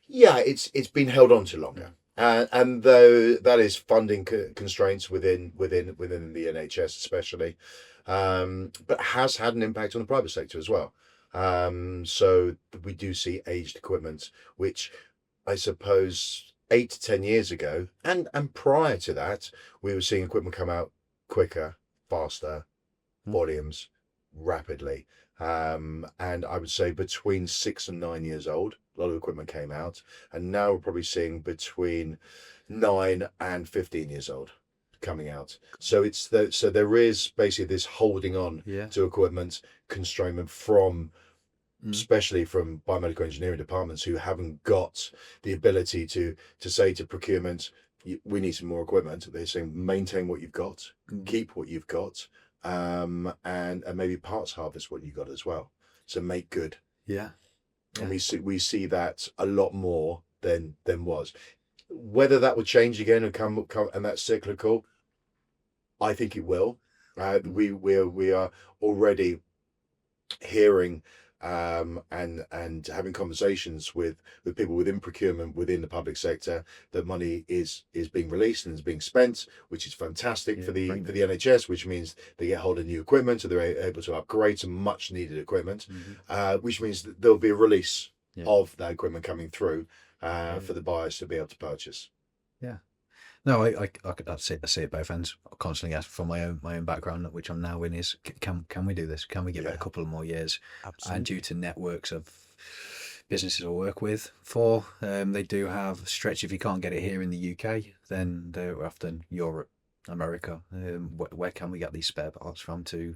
Yeah, it's been held on to longer. And though that is funding constraints within the NHS especially, but has had an impact on the private sector as well. So we do see aged equipment, which I suppose 8 to 10 years ago, and prior to that, we were seeing equipment come out quicker, faster, volumes, rapidly. And I would say between 6 and 9 years old, a lot of equipment came out, and now we're probably seeing between 9 and 15 years old coming out. So so there is basically this holding on to equipment constraint from especially from biomedical engineering departments who haven't got the ability to say to procurement, we need some more equipment. They're saying maintain what you've got, keep what you've got, and maybe parts harvest what you got as well. So make good. Yeah. And we see that a lot more than was. Whether that will change again and come and that's cyclical, I think it will. We are already hearing and having conversations with people within procurement within the public sector that money is being released and is being spent, which is fantastic for the NHS, which means they get hold of new equipment, so they're able to upgrade some much needed equipment, which means that there'll be a release of that equipment coming through for the buyers to be able to purchase. Yeah. No, I see it both ends. I constantly ask from my own background, which I'm now in, is can we do this? Can we give it a couple of more years? Absolutely. And due to networks of businesses I work with, they do have a stretch. If you can't get it here in the UK, then they're often Europe, America. Where can we get these spare parts from to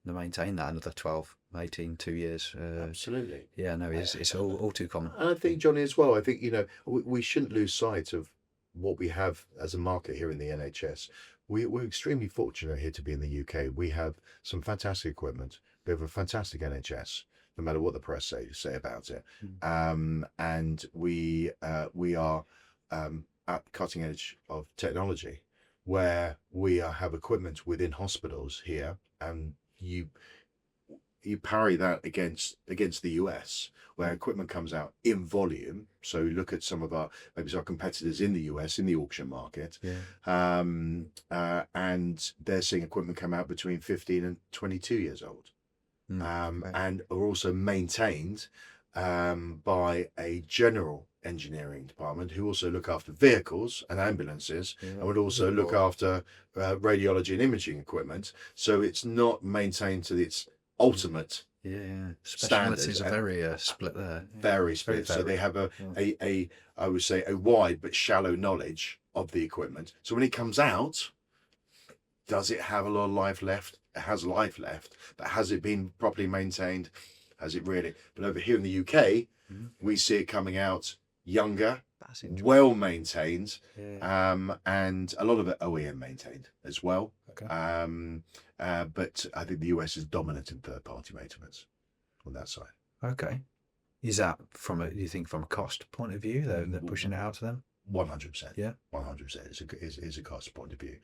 maintain that another 12, 18, 2 years? Absolutely. Yeah, no, it's all too common. And I think, Johnny, as well, I think, we shouldn't lose sight of what we have as a market here in the NHS. We're extremely fortunate here to be in the UK. We have some fantastic equipment. We have a fantastic NHS, no matter what the press say about it. And we are at the cutting edge of technology, where we have equipment within hospitals here, and you parry that against the US, where equipment comes out in volume. So look at some of our competitors in the US in the auction market, and they're seeing equipment come out between 15 and 22 years old, and are also maintained by a general engineering department who also look after vehicles and ambulances, and would also look after radiology and imaging equipment. So it's not maintained to its ultimate Specialities are very split there. Very split. So they have a I would say a wide but shallow knowledge of the equipment. So when it comes out, does it have a lot of life left? It has life left, but has it been properly maintained? Has it really? But over here in the UK, we see it coming out younger, well maintained, and a lot of it OEM maintained as well. But I think the US is dominant in third-party maintenance on that side. Okay. Is that do you think from a cost point of view, they're pushing it out to them? 100%. Yeah. 100% is a cost point of view.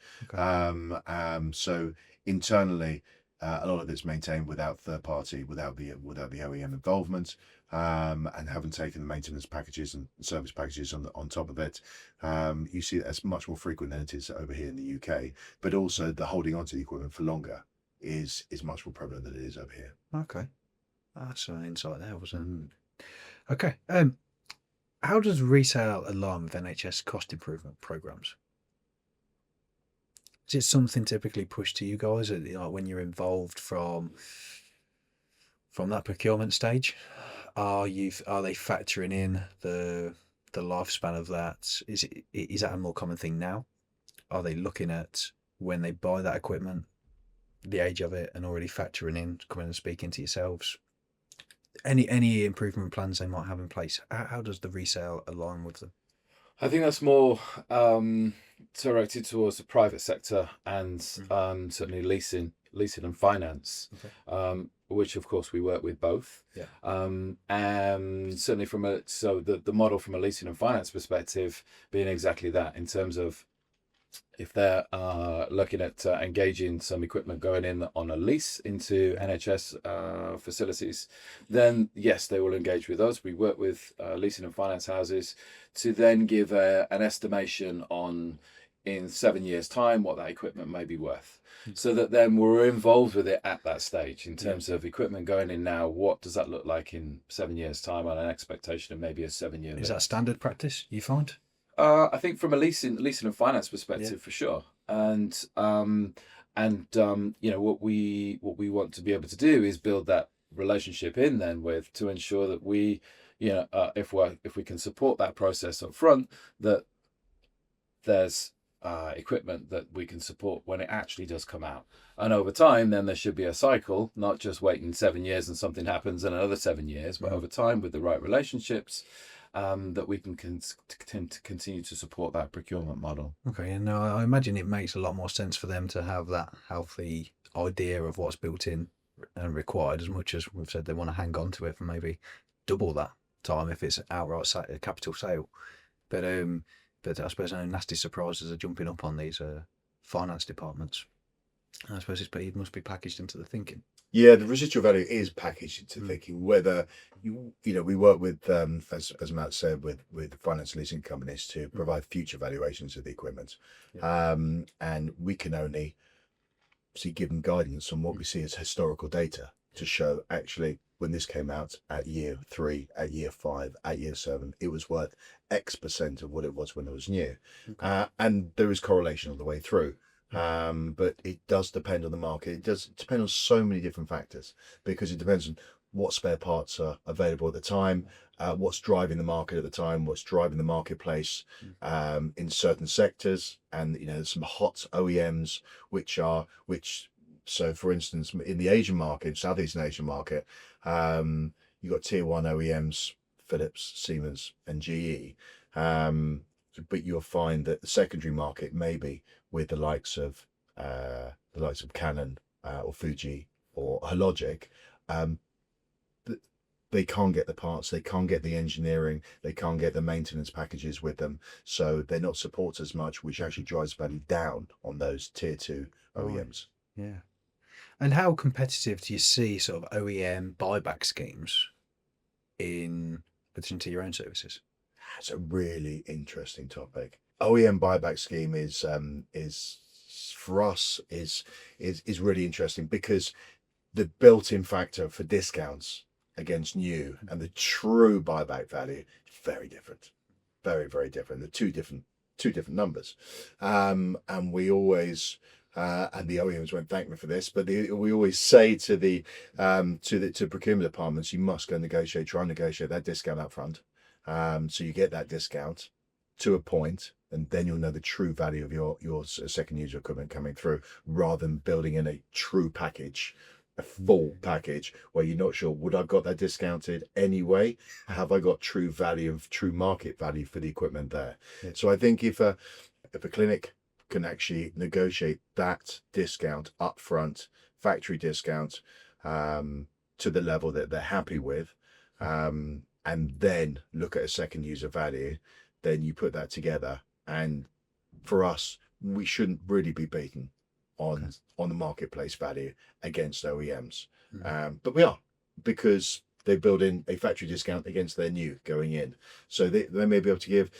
So internally, a lot of it's maintained without third party, without the OEM involvement, and haven't taken the maintenance packages and service packages on top of it. You see that's much more frequent than it is over here in the UK. But also the holding onto the equipment for longer is much more prevalent than it is over here. Okay, that's an insight there, wasn't it? Okay. How does Resale align with NHS cost improvement programs? Is it something typically pushed to you guys when you're involved from that procurement stage? Are they factoring in the lifespan of that? Is that a more common thing now? Are they looking at when they buy that equipment, the age of it, and already factoring in, coming and speaking to yourselves? Any improvement plans they might have in place? How does the Resale align with them? I think that's more directed towards the private sector and certainly leasing and finance, which of course we work with both. And certainly the model from a leasing and finance perspective being exactly that, in terms of if they're looking at engaging some equipment going in on a lease into NHS facilities, then yes, they will engage with us. We work with leasing and finance houses to then give an estimation on, in 7 years' time, what that equipment may be worth. So that then we're involved with it at that stage in terms of equipment going in now. What does that look like in 7 years' time, on an expectation of maybe a 7-year? Is that standard practice, you find? I think from a leasing and finance perspective, for sure. And what we want to be able to do is build that relationship in then with, to ensure that we, if we can support that process up front, that there's equipment that we can support when it actually does come out. And over time, then there should be a cycle, not just waiting 7 years and something happens and another 7 years, but over time with the right relationships that we can continue to support that procurement model. Okay, and I imagine it makes a lot more sense for them to have that healthy idea of what's built in and required, as much as we've said they want to hang on to it for maybe double that time if it's outright capital sale. But I suppose no nasty surprises are jumping up on these finance departments. I suppose it must be packaged into the thinking. Yeah, the residual value is packaged into thinking. Whether we work with, as Matt said, with finance leasing companies to provide future valuations of the equipment, and we can only give them guidance on what we see as historical data to show actually when this came out at year 3, at year 5, at year 7, it was worth X% of what it was when it was new, and there is correlation all the way through. But it does depend on the market. It does depend on so many different factors, because it depends on what spare parts are available at the time, what's driving the market at the time, what's driving the marketplace in certain sectors, and there's some hot OEMs so for instance in the Asian market, Southeastern Asian market, you've got tier 1 OEMs, Philips, Siemens and GE, but you'll find that the secondary market, maybe with the likes of Canon or Fuji or Hologic, they can't get the parts, they can't get the engineering, they can't get the maintenance packages with them, so they're not supported as much, which actually drives value down on those tier 2 OEMs. Yeah. And how competitive do you see sort of OEM buyback schemes in addition to your own services? That's a really interesting topic. OEM buyback scheme is for us is really interesting, because the built-in factor for discounts against new and the true buyback value is very different, very, very different. They're two different numbers, and we always and the OEMs won't thank me for this, but we always say to the procurement departments, you must go try and negotiate that discount up front, so you get that discount to a point, and then you'll know the true value of your second user equipment coming through, rather than building in a true package, a full package where you're not sure, would I got that discounted anyway? Have I got true value, true market value for the equipment there? Yeah. So I think if a clinic can actually negotiate that discount up front, factory discount, to the level that they're happy with, and then look at a second user value, then you put that together, and for us, we shouldn't really be beaten on the marketplace value against OEMs, but we are, because they build in a factory discount against their new going in, so they may be able to give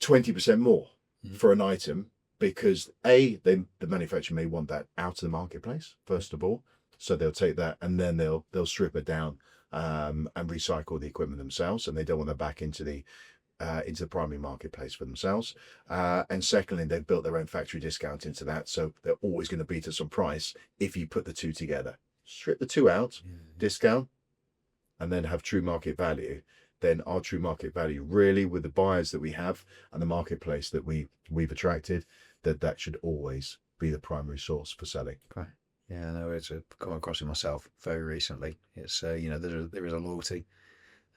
20% more for an item, because the manufacturer may want that out of the marketplace first of all, so they'll take that and then they'll strip it down and recycle the equipment themselves, and they don't want that back into the primary marketplace for themselves, and secondly, they've built their own factory discount into that, so they're always going to beat us on price if you put the two together. Strip the two out, discount, and then have true market value. Then our true market value, really, with the buyers that we have and the marketplace that we've attracted, that should always be the primary source for selling. Right. Yeah, no, it's come across it myself very recently. It's there is a loyalty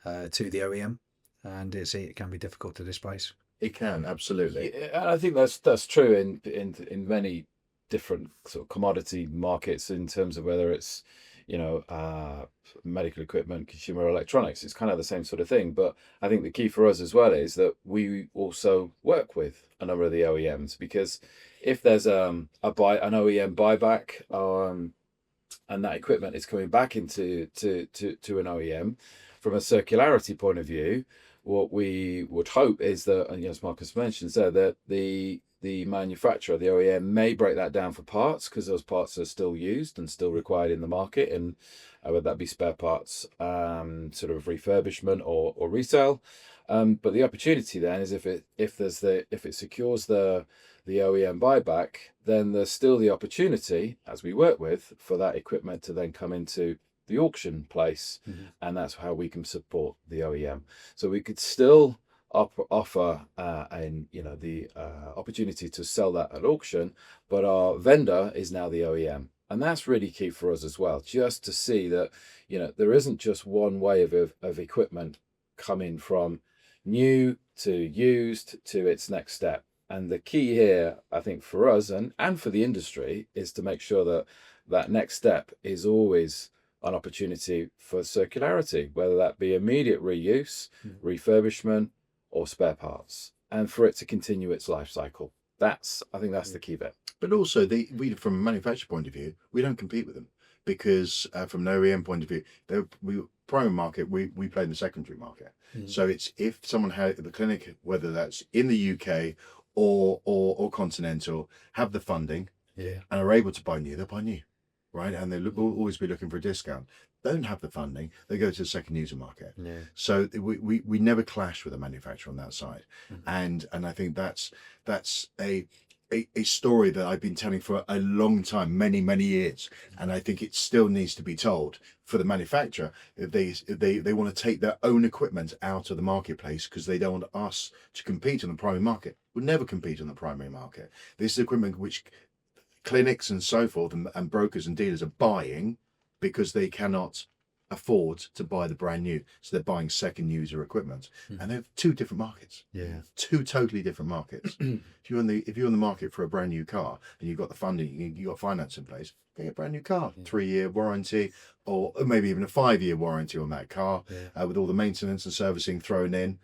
to the OEM, and it can be difficult to displace. It can, absolutely. Yeah, and I think that's true in many different sort of commodity markets, in terms of whether it's medical equipment, consumer electronics. It's kind of the same sort of thing. But I think the key for us as well is that we also work with a number of the OEMs, because if there's an OEM buyback, and that equipment is coming back into to an OEM, from a circularity point of view, what we would hope is that, and as Markus mentions there, that the manufacturer, the OEM, may break that down for parts, because those parts are still used and still required in the market, and whether that be spare parts, sort of refurbishment or resale. But the opportunity then is if it secures the OEM buyback, then there's still the opportunity, as we work with, for that equipment to then come into the auction place, and that's how we can support the OEM. So we could still offer the opportunity to sell that at auction, but our vendor is now the OEM, and that's really key for us as well, just to see that there isn't just one way of equipment coming from new to used to its next step. And the key here, I think, for us and for the industry is to make sure that that next step is always an opportunity for circularity, whether that be immediate reuse, refurbishment, or spare parts, and for it to continue its life cycle. I think that's the key bit. But also, we from a manufacturer point of view, we don't compete with them because from an OEM point of view, primary market, we play in the secondary market. So it's if someone had the clinic, whether that's in the UK or continental, have the funding and are able to buy new, they'll buy new, right? And will always be looking for a discount. Don't have the funding, they go to the second user market. So we never clash with a manufacturer on that side. And I think that's a story that I've been telling for a long time, many years, and I think it still needs to be told for the manufacturer. If they want to take their own equipment out of the marketplace because they don't want us to compete on the primary market. We'll never compete on the primary market. This is equipment which clinics and so forth and brokers and dealers are buying because they cannot afford to buy the brand new, so they're buying second user equipment, and they're two different markets. Two totally different markets. If you're in the market for a brand new car and you've got the funding, you got finance in place, get a brand new car, 3-year warranty, or maybe even a 5-year warranty on that car, with all the maintenance and servicing thrown in.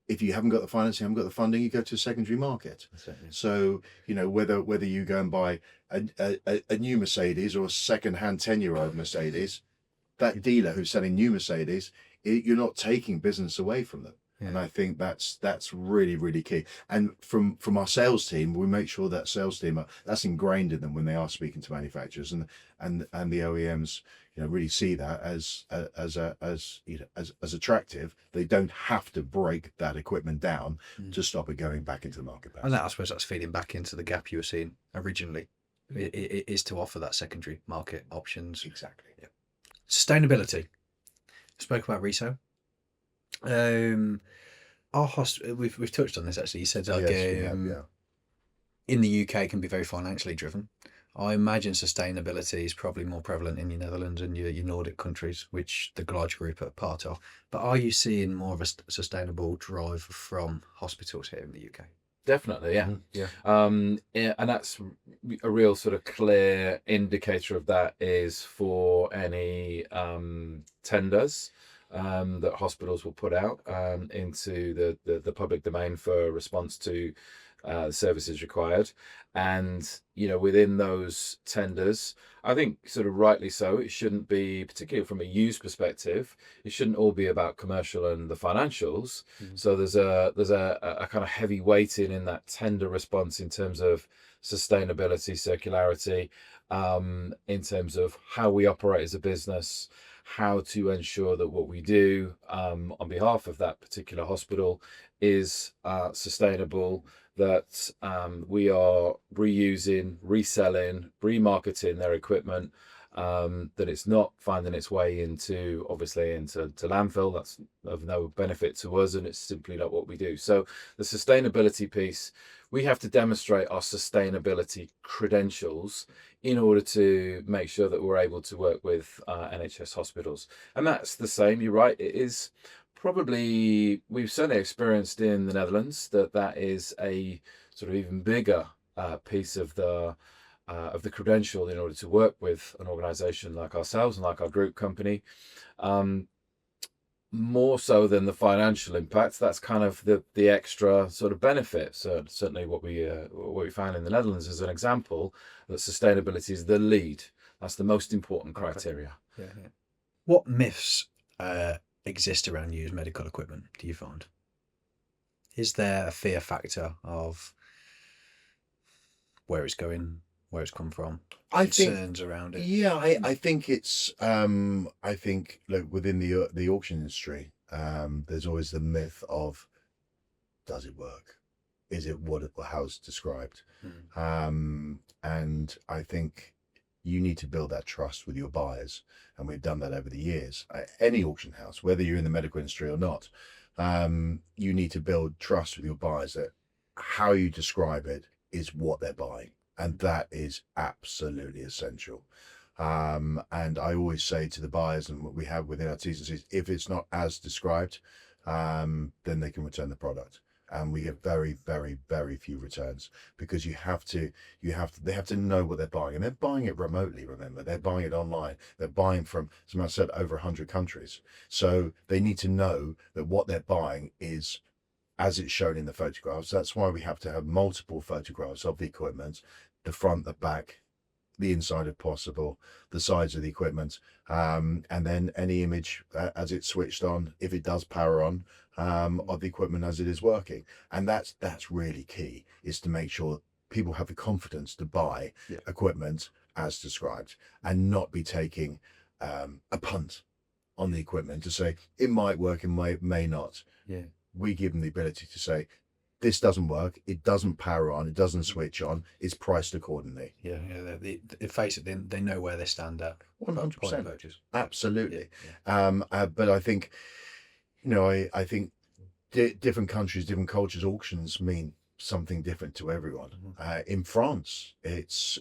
If you haven't got the financing, haven't got the funding, you go to a secondary market. So whether you go and buy a new Mercedes or a second-hand 10-year-old Mercedes, that dealer who's selling new Mercedes, you're not taking business away from them. And I think that's really key. And from our sales team, we make sure that sales team that's ingrained in them when they are speaking to manufacturers, and the OEMs really see that as attractive. They don't have to break that equipment down to stop it going back into the marketplace. And that, I suppose, that's feeding back into the gap you were seeing originally. It is to offer that secondary market options. Exactly. Sustainability. Spoke about Resale. We've touched on this actually. You said in the UK it can be very financially driven. I imagine sustainability is probably more prevalent in your Netherlands and your Nordic countries, which the large group are part of. But are you seeing more of a sustainable drive from hospitals here in the UK? Definitely, and that's a real sort of clear indicator of that is for any tenders that hospitals will put out into the public domain for response to services required. And within those tenders, I think sort of rightly so, it shouldn't be, particularly from a use perspective, it shouldn't all be about commercial and the financials. So there's a kind of heavy weighting in that tender response in terms of sustainability, circularity, in terms of how we operate as a business, how to ensure that what we do on behalf of that particular hospital is sustainable, that we are reusing, reselling, remarketing their equipment, that it's not finding its way into landfill. That's of no benefit to us, and it's simply not what we do. So the sustainability piece, we have to demonstrate our sustainability credentials in order to make sure that we're able to work with NHS hospitals. And that's the same, you're right, it is probably, we've certainly experienced in the Netherlands that is a sort of even bigger piece of the credential in order to work with an organisation like ourselves and like our group company. More so than the financial impact, that's kind of the extra sort of benefit. So certainly what we found in the Netherlands as an example, that sustainability is the lead. That's the most important criteria. What myths exist around used medical equipment, do you find? Is there a fear factor of where it's going, where it's come from, concerns around it? Yeah, I think it's I think within the auction industry, there's always the myth of, does it work? Is it how it's described? And I think you need to build that trust with your buyers, and we've done that over the years. Any auction house, whether you're in the medical industry or not, you need to build trust with your buyers that how you describe it is what they're buying, and that is absolutely essential. And I always say to the buyers, and what we have within our T's and C's, if it's not as described, then they can return the product. And we get very, very, very few returns, because they have to know what they're buying, and they're buying it remotely. Remember, they're buying it online. They're buying from, as I said, over 100 countries. So they need to know that what they're buying is as it's shown in the photographs. That's why we have to have multiple photographs of the equipment, the front, the back, the inside if possible, the sides of the equipment, and then any image as it's switched on, if it does power on, of the equipment as it is working. And that's really key, is to make sure people have the confidence to buy equipment as described, and not be taking a punt on the equipment to say it might work and may not. We give them the ability to say, this doesn't work, it doesn't power on, it doesn't switch on, it's priced accordingly. They face it, they know where they stand at 100%. Absolutely. But I think, I think different countries, different cultures, auctions mean something different to everyone. In France, it's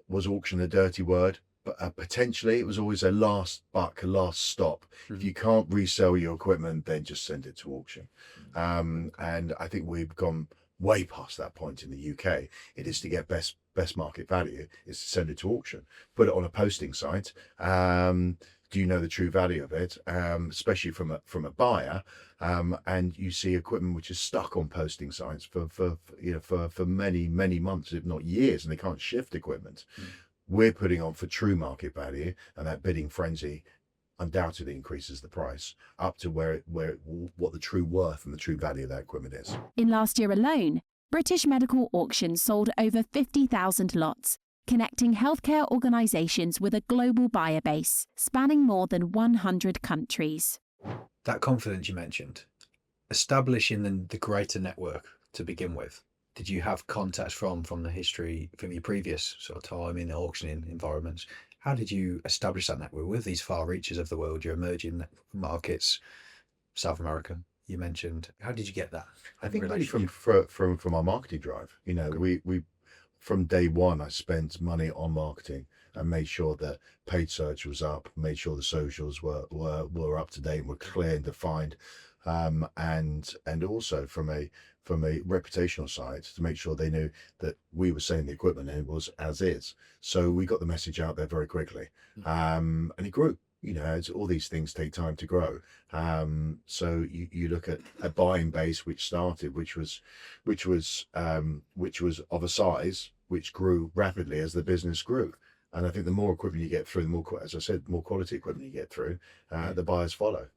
was auction a dirty word? But potentially it was always a last buck, a last stop. If you can't resell your equipment, then just send it to auction. And I think we've gone way past that point in the UK. It is to get best market value, is to send it to auction, put it on a posting site. Do you know the true value of it, especially from a buyer? And you see equipment which is stuck on posting sites for many months, if not years, and they can't shift equipment. We're putting on for true market value, and that bidding frenzy undoubtedly increases the price up to what the true worth and the true value of that equipment is. In last year alone, British Medical Auctions sold over 50,000 lots, connecting healthcare organisations with a global buyer base spanning more than 100 countries. That confidence you mentioned, establishing the greater network to begin with. Did you have contacts from the history, from your previous sort of time in the auctioning environments? How did you establish that network with these far reaches of the world, your emerging markets, South America, you mentioned? How did you get that? I think really from our marketing drive. We from day one, I spent money on marketing and made sure that paid search was up, made sure the socials were up to date and were clear and defined, and also from a reputational side, to make sure they knew that we were selling the equipment and it was as is. So we got the message out there very quickly, and it grew. All these things take time to grow. So you look at a buying base which started, which was of a size which grew rapidly as the business grew. And I think the more equipment you get through, the more, as I said, more quality equipment you get through, the buyers follow.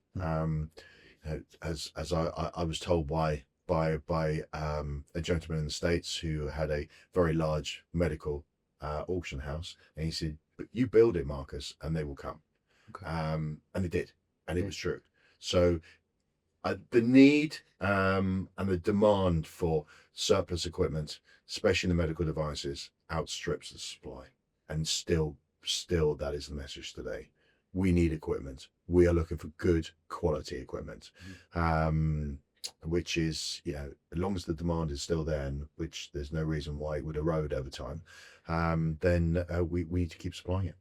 As I was told by a gentleman in the States who had a very large medical auction house, and he said, "But you build it, Marcus, and they will come." And they did, and it was true. So the need and the demand for surplus equipment, especially in the medical devices, outstrips the supply. And still that is the message today. We need equipment. We are looking for good quality equipment, which is, as long as the demand is still there, and which there's no reason why it would erode over time, then we need to keep supplying it.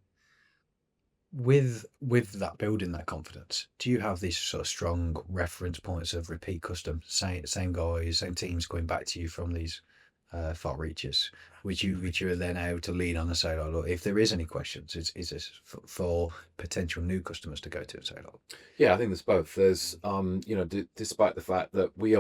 With that, building that confidence, do you have these sort of strong reference points of repeat custom, same guys, same teams going back to you from these far reaches, which you are then able to lean on and say, "Oh, look, if there is any questions, is this for potential new customers to go to and say, look?" Yeah, I think there's both. There's despite the fact that we're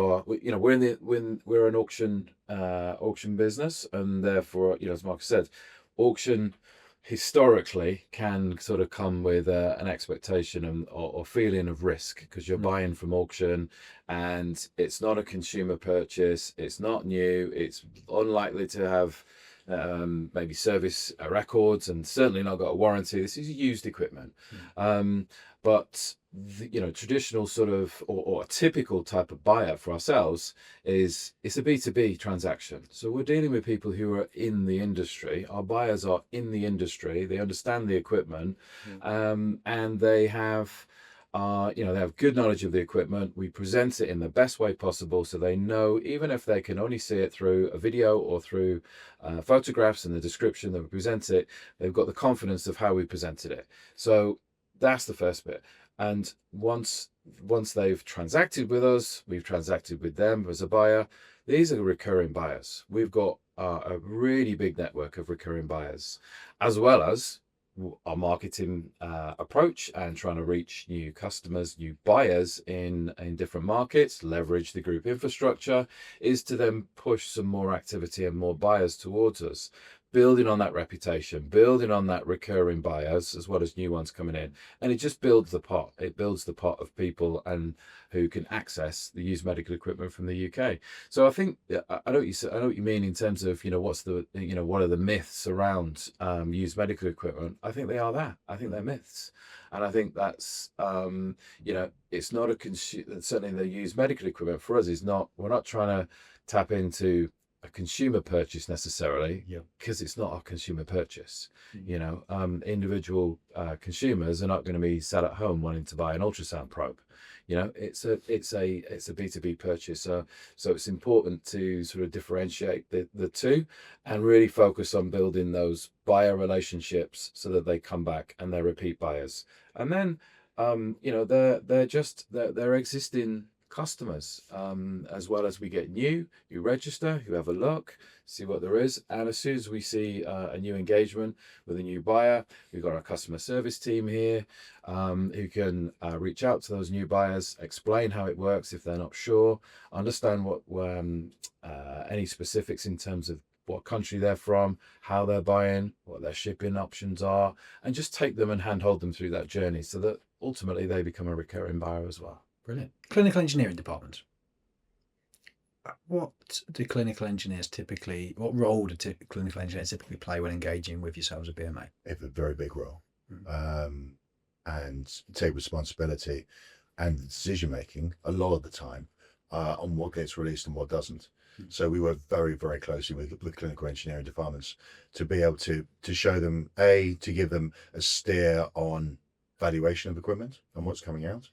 an auction business, and therefore, as Marcus said, auction historically can sort of come with an expectation or feeling of risk, because you're buying from auction and it's not a consumer purchase, it's not new, it's unlikely to have maybe service records, and certainly not got a warranty. This is used equipment. But traditional sort of or a typical type of buyer for ourselves it's a B2B transaction. So we're dealing with people who are in the industry. Our buyers are in the industry. They understand the equipment, and they have they have good knowledge of the equipment. We present it in the best way possible, so they know, even if they can only see it through a video or through photographs and the description that we present it, they've got the confidence of how we presented it. So that's the first bit. And once once they've transacted with us, we've transacted with them as a buyer. These are recurring buyers. We've got a really big network of recurring buyers, as well as our marketing approach and trying to reach new customers, new buyers in different markets, leverage the group infrastructure, is to then push some more activity and more buyers towards us, building on that reputation, building on that recurring buyers, as well as new ones coming in. And it just builds the pot. It builds the pot of people and who can access the used medical equipment from the UK. So I think, I know what you mean in terms of, what are the myths around used medical equipment. I think they are that. I think they're myths. And I think that's, it's not certainly the used medical equipment for us we're not trying to tap into a consumer purchase necessarily, because it's not a consumer purchase. Individual consumers are not going to be sat at home wanting to buy an ultrasound probe. It's a B2B purchase. So it's important to sort of differentiate the two and really focus on building those buyer relationships so that they come back and they're repeat buyers. And then they're existing customers, as well as we get new, you register, you have a look, see what there is, and as soon as we see a new engagement with a new buyer, we've got our customer service team here, who can reach out to those new buyers, explain how it works if they're not sure, understand what any specifics in terms of what country they're from, how they're buying, what their shipping options are, and just take them and handhold them through that journey so that ultimately they become a recurring buyer as well. Brilliant. Clinical engineering department. What role do clinical engineers typically play when engaging with yourselves at BMA? They have a very big role, and take responsibility and decision making a lot of the time on what gets released and what doesn't. So we work very, very closely with clinical engineering departments to be able to show them, to give them a steer on valuation of equipment and what's coming out.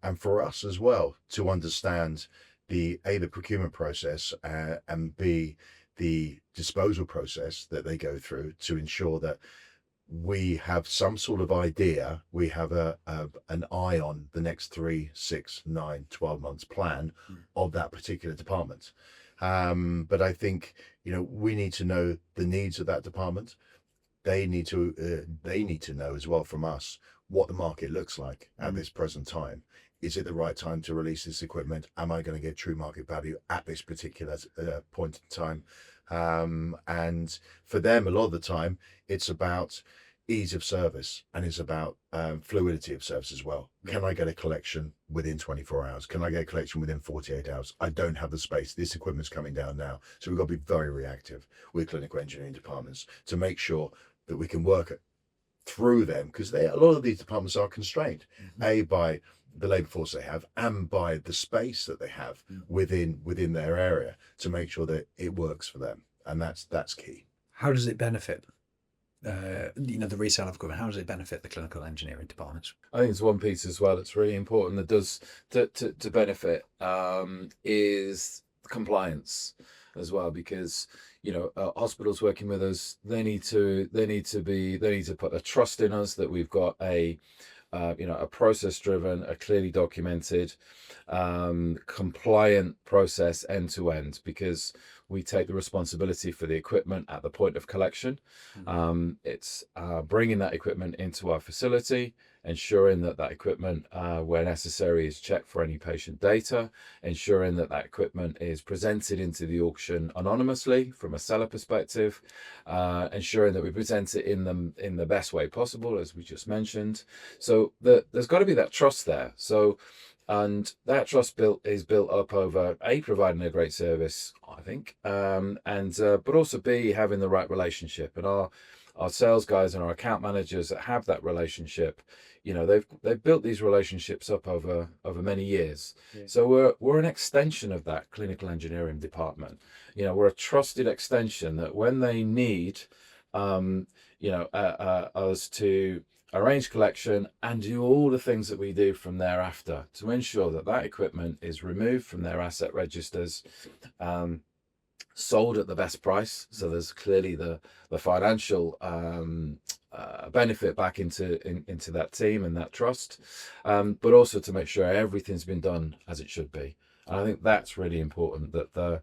And for us as well to understand the procurement process and B, the disposal process that they go through to ensure that we have some sort of idea, we have an eye on the next 3, 6, 9, 12 months plan of that particular department. But I think, we need to know the needs of that department. They need to know as well from us what the market looks like at this present time. Is it the right time to release this equipment? Am I going to get true market value at this particular point in time? And for them, a lot of the time, it's about ease of service and it's about fluidity of service as well. Can I get a collection within 24 hours? Can I get a collection within 48 hours? I don't have the space. This equipment's coming down now. So we've got to be very reactive with clinical engineering departments to make sure that we can work through them, because a lot of these departments are constrained, by the labour force they have and by the space that they have within their area to make sure that it works for them, and that's key. How does it benefit the resale of equipment? How does it benefit the clinical engineering departments? I think it's one piece as well that's really important that does to benefit is compliance as well, because hospitals working with us, they need to put a trust in us that we've got a process driven, a clearly documented, compliant process end to end, because we take the responsibility for the equipment at the point of collection. It's bringing that equipment into our facility, ensuring that equipment, where necessary, is checked for any patient data, ensuring that equipment is presented into the auction anonymously from a seller perspective, ensuring that we present it in the best way possible, as we just mentioned. So there's got to be that trust there. And that trust is built up over A, providing a great service, I think, but also B, having the right relationship. And our sales guys and our account managers that have that relationship, they've built these relationships up over many years. Yeah. So we're an extension of that clinical engineering department. We're a trusted extension that when they need, us to arrange collection and do all the things that we do from thereafter to ensure that equipment is removed from their asset registers, sold at the best price. So there's clearly the financial benefit back into that team and that trust, but also to make sure everything's been done as it should be. And I think that's really important, that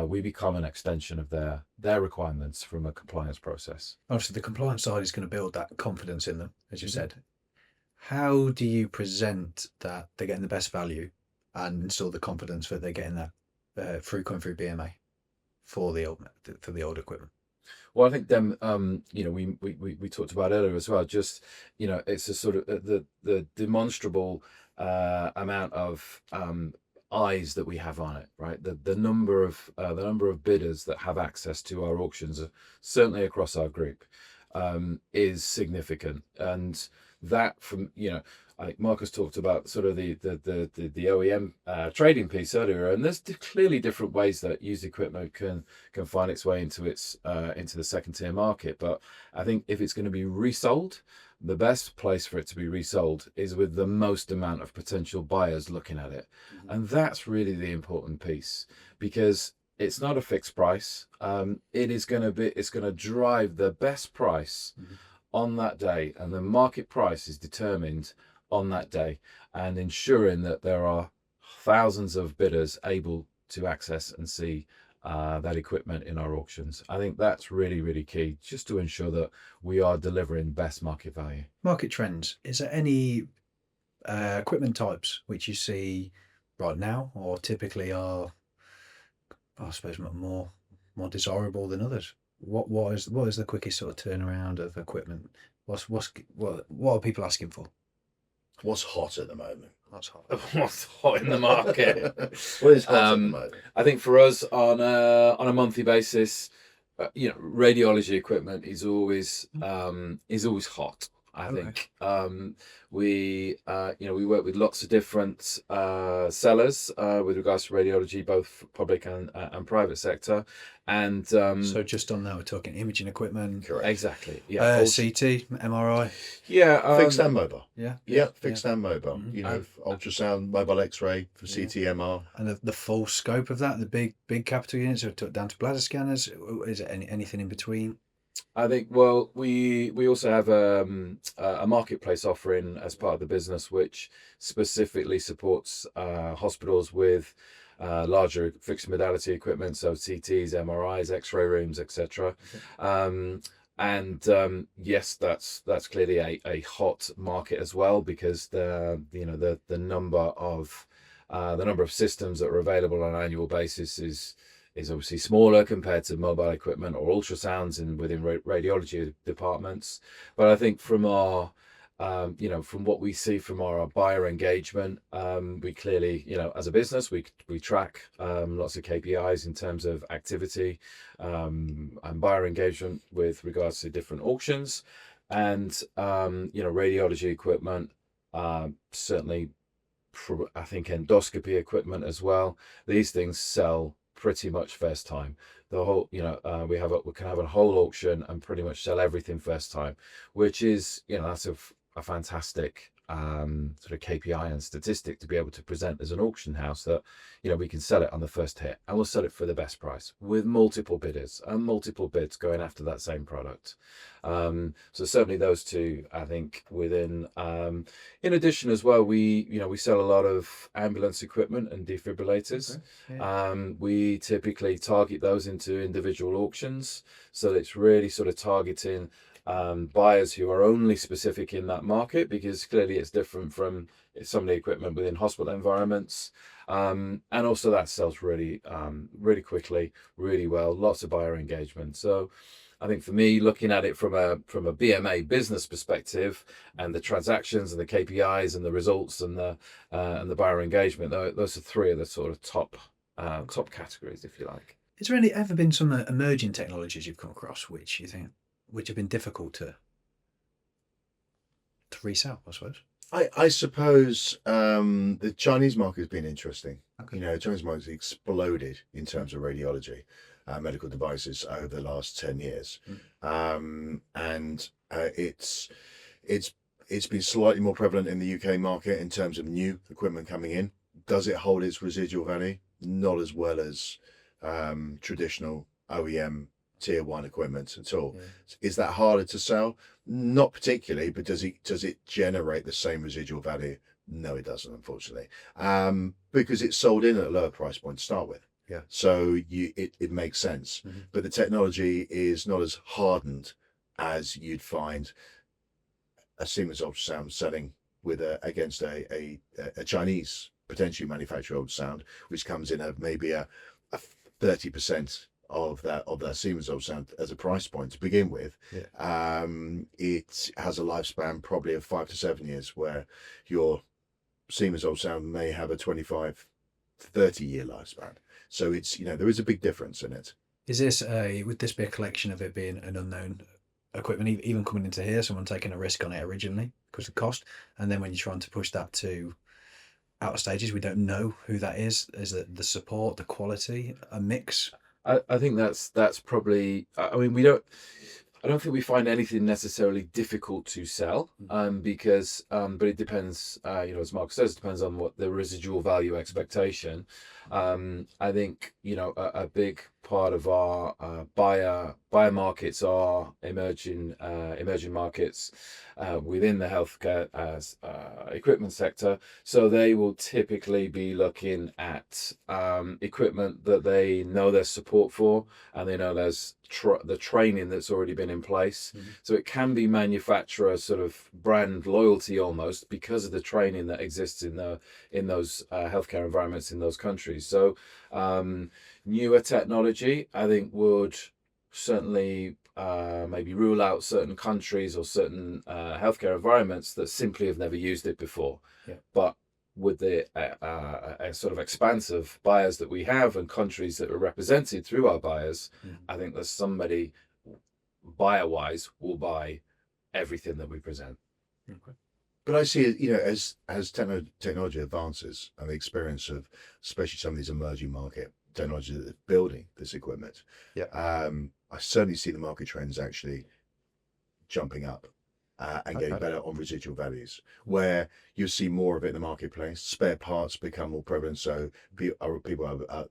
we become an extension of their requirements from a compliance process. Obviously, the compliance side is going to build that confidence in them, as you said. How do you present that they're getting the best value and install the confidence that they're getting that coming through BMA for the old equipment? Well, I think them, we talked about earlier as well. Just it's a sort of the demonstrable amount of eyes that we have on it, right? The number of bidders that have access to our auctions, certainly across our group, is significant, and that from I think Markus talked about sort of the OEM trading piece earlier, and there's clearly different ways that used equipment can find its way into the second tier market. But I think if it's going to be resold, the best place for it to be resold is with the most amount of potential buyers looking at it, and that's really the important piece, because it's not a fixed price. It's going to drive the best price on that day, and the market price is determined on that day, and ensuring that there are thousands of bidders able to access and see that equipment in our auctions. I think that's really, really key, just to ensure that we are delivering best market value. Market trends. Is there any equipment types which you see right now, or typically are, I suppose, more desirable than others? What is the quickest sort of turnaround of equipment? What are people asking for? What's hot at the moment? What's hot? What's hot in the market? What is hot at the moment? I think for us on a monthly basis, radiology equipment is always hot. I think we work with lots of different sellers with regards to radiology, both public and private sector, and so just on that, we're talking imaging equipment. Correct. Exactly. Yeah. CT, MRI. Yeah. Fixed and mobile. Yeah. Fixed and mobile. Ultrasound, mobile X-ray for CT, MR. And the full scope of that, the big capital units, or down to bladder scanners. Is it anything in between? I think, well, we also have a marketplace offering as part of the business, which specifically supports hospitals with larger fixed modality equipment, so CTs, MRIs, X-ray rooms, etc. Yes, that's clearly a hot market as well, because the number of systems that are available on an annual basis is obviously smaller compared to mobile equipment or ultrasounds within radiology departments. But I think from our from what we see from our buyer engagement, we clearly, as a business, we track lots of KPIs in terms of activity and buyer engagement with regards to different auctions, and radiology equipment, certainly, I think endoscopy equipment as well. These things sell pretty much first time. The whole, we can have a whole auction and pretty much sell everything first time, which is, that's a fantastic sort of KPI and statistic to be able to present as an auction house, that we can sell it on the first hit, and we'll sell it for the best price with multiple bidders and multiple bids going after that same product. So certainly those two, I think, within in addition as well, we sell a lot of ambulance equipment and defibrillators. Okay. Yeah. We typically target those into individual auctions, so it's really sort of targeting buyers who are only specific in that market, because clearly it's different from some of the equipment within hospital environments, and also that sells really quickly, really well, lots of buyer engagement. So I think for me, looking at it from a BMA business perspective, and the transactions and the KPIs and the results and the buyer engagement, those are three of the sort of top categories, if you like. Is there ever been some emerging technologies you've come across which have been difficult to resell, I suppose? I suppose the Chinese market has been interesting. Okay. The Chinese market has exploded in terms of radiology, medical devices over the last 10 years. It's been slightly more prevalent in the UK market in terms of new equipment coming in. Does it hold its residual value? Not as well as traditional OEM tier one equipment at all. Yeah. Is that harder to sell? Not particularly, but does it generate the same residual value? No, it doesn't, unfortunately, because it's sold in at a lower price point to start with. Yeah. So it makes sense, but the technology is not as hardened as you'd find a Siemens ultrasound selling with against a Chinese potentially manufactured ultrasound, which comes in at maybe a 30% of that Siemens ultrasound as a price point to begin with. Yeah. It has a lifespan probably of 5 to 7 years, where your Siemens ultrasound may have a 25, 30-year lifespan. So it's, there is a big difference in it. Is this would this be a collection of it being an unknown equipment, even coming into here, someone taking a risk on it originally because of cost, and then when you're trying to push that to outer stages, we don't know who that is? Is it the support, the quality, a mix? I think that's probably. I mean, I don't think we find anything necessarily difficult to sell, because, but it depends. As Mark says, it depends on what the residual value expectation. I think a big part of our buyer markets are emerging markets within the healthcare equipment sector. So they will typically be looking at equipment that they know there's support for, and they know there's the training that's already been in place. So it can be manufacturer sort of brand loyalty almost, because of the training that exists in those healthcare environments in those countries. So newer technology, I think, would certainly maybe rule out certain countries or certain healthcare environments that simply have never used it before. Yeah. But with the sort of expansive buyers that we have and countries that are represented through our buyers, I think that somebody buyer-wise will buy everything that we present. Okay. But I see it, as technology advances and the experience of especially some of these emerging market technology that's building this equipment, I certainly see the market trends actually jumping up and getting better on residual values, where you'll see more of it in the marketplace. Spare parts become more prevalent, so people are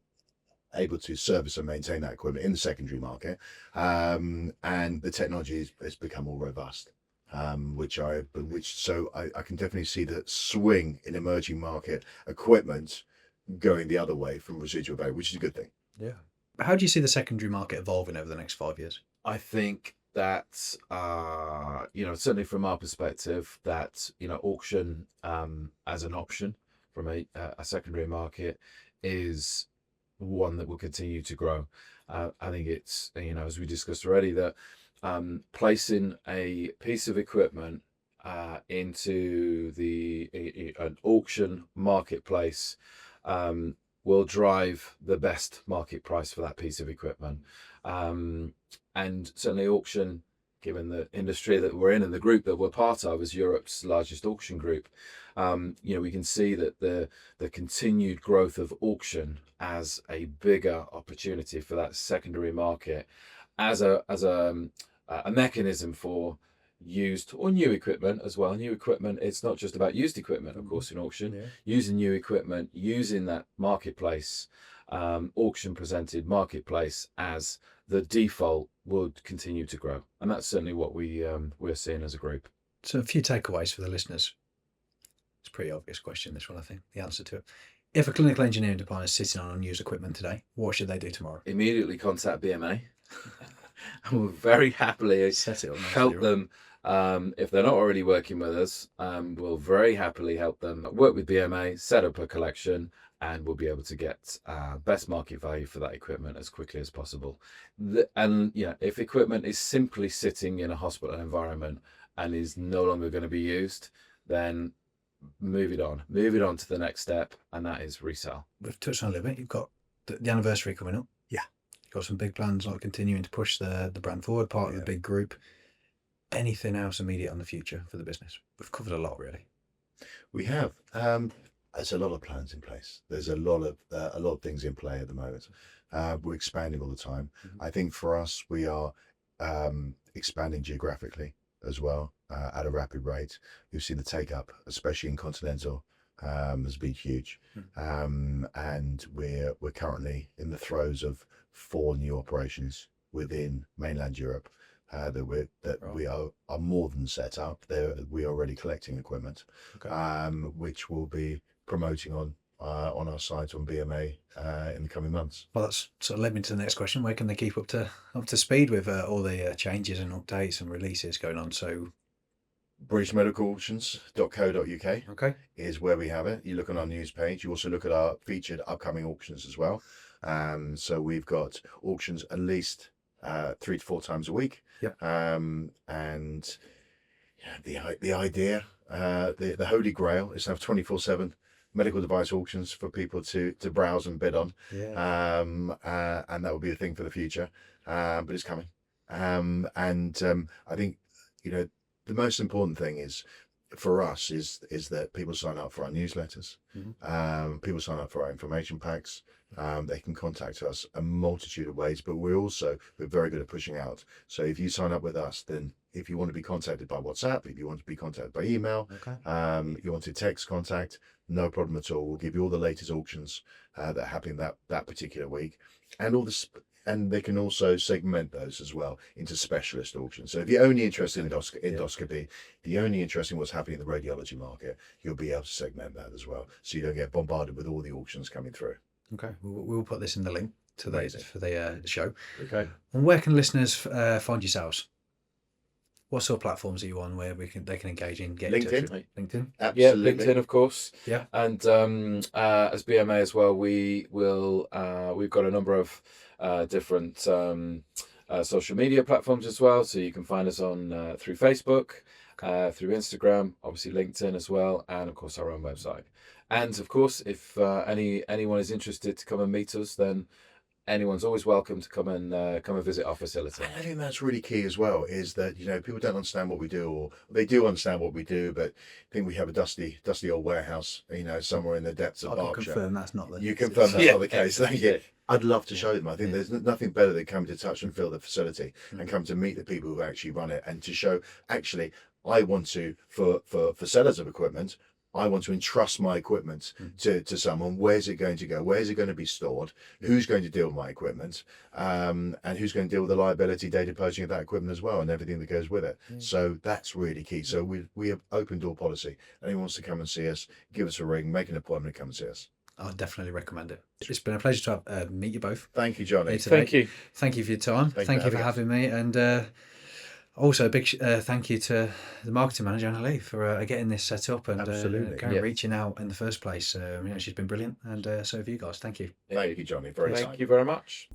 able to service and maintain that equipment in the secondary market, and the technology has become more robust. So I can definitely see the swing in emerging market equipment going the other way from residual value, which is a good thing. Yeah. How do you see the secondary market evolving over the next 5 years? I think that certainly from our perspective, that auction as an option from a secondary market is one that will continue to grow. I think it's, as we discussed already, that placing a piece of equipment into an auction marketplace will drive the best market price for that piece of equipment. And certainly auction, given the industry that we're in and the group that we're part of is Europe's largest auction group, we can see that the continued growth of auction as a bigger opportunity for that secondary market, as a mechanism for used or new equipment as well. New equipment, it's not just about used equipment, of course, in auction. Yeah. Using new equipment, using that marketplace, auction presented marketplace as the default, would continue to grow, and that's certainly what we're seeing as a group. So a few takeaways for the listeners. It's a pretty obvious question, this one, I think, the answer to it. If a clinical engineering department is sitting on unused equipment today, what should they do tomorrow? Immediately contact BMA. And we'll very happily help them. If they're not already working with us, we'll very happily help them work with BMA, set up a collection, and we'll be able to get best market value for that equipment as quickly as possible. If equipment is simply sitting in a hospital environment and is no longer going to be used, then move it on to the next step, and that is resale. We've touched on a little bit. You've got the anniversary coming up. Yeah. You've got some big plans like continuing to push the brand forward, part of the big group. Anything else immediate on the future for the business? We've covered a lot, really. We have. There's a lot of plans in place. There's a lot of things in play at the moment. We're expanding all the time. I think for us, we are expanding geographically as well at a rapid rate. We've seen the take up, especially in continental, has been huge. And we're currently in the throes of 4 new operations within mainland Europe that Right. we are more than set up. We are already collecting equipment, Okay. which we'll be promoting on our site on BMA in the coming months. Well, that's sort of led me to the next question. Where can they keep up to speed with all the changes and updates and releases going on? So, BritishMedicalAuctions.co.uk okay. is where we have it. You look on our news page. You also look at our featured upcoming auctions as well. So we've got auctions at least 3 to 4 times a week. Yep. And the idea, the holy grail is to have 24/7 medical device auctions for people to browse and bid on. Yeah. And that will be a thing for the future. But it's coming. I think, the most important thing is for us is that people sign up for our newsletters. People sign up for our information packs. They can contact us a multitude of ways, but we're very good at pushing out. So if you sign up with us, then if you want to be contacted by WhatsApp, if you want to be contacted by email, you want to text contact, no problem at all. We'll give you all the latest auctions that are happening that particular week, and all this. And they can also segment those as well into specialist auctions. So if you're only interested in endoscopy, if you're only interested in what's happening in the radiology market, you'll be able to segment that as well. So you don't get bombarded with all the auctions coming through. Okay. We'll put this in the link to for the show. Okay. And where can listeners find yourselves? What sort of platforms are you on where they can engage in? Get LinkedIn. In touch with LinkedIn. Yeah, Absolutely. LinkedIn, of course. Yeah. And as BMA as well, we've got a number of different social media platforms as well. So you can find us on through Facebook, through Instagram, obviously LinkedIn as well, and of course our own website. And of course, if anyone is interested to come and meet us, then anyone's always welcome to come and visit our facility. I think that's really key as well, is that, people don't understand what we do, or they do understand what we do, but I think we have a dusty old warehouse, somewhere in the depths of I can Berkshire. confirm that's not the You confirm that's not the case. Thank you. Yeah. I'd love to show them. I think there's nothing better than coming to touch and feel the facility and come to meet the people who actually run it, and to show, actually, I want to, for sellers of equipment, I want to entrust my equipment to someone. Where's it going to go? Where's it going to be stored? Who's going to deal with my equipment? And who's going to deal with the liability, data posting of that equipment as well, and everything that goes with it. So that's really key. So we have open door policy. Anyone wants to come and see us, give us a ring, make an appointment, come and see us. I'll definitely recommend it. It's been a pleasure to meet you both. Thank you, Johnny. Here today. Thank you. Thank you for your time. Thank you for having me. And also a big thank you to the marketing manager, Anna Lee, for getting this set up and reaching out in the first place. She's been brilliant. And so have you guys. Thank you. Thank you, Johnny. Very Thank you very much.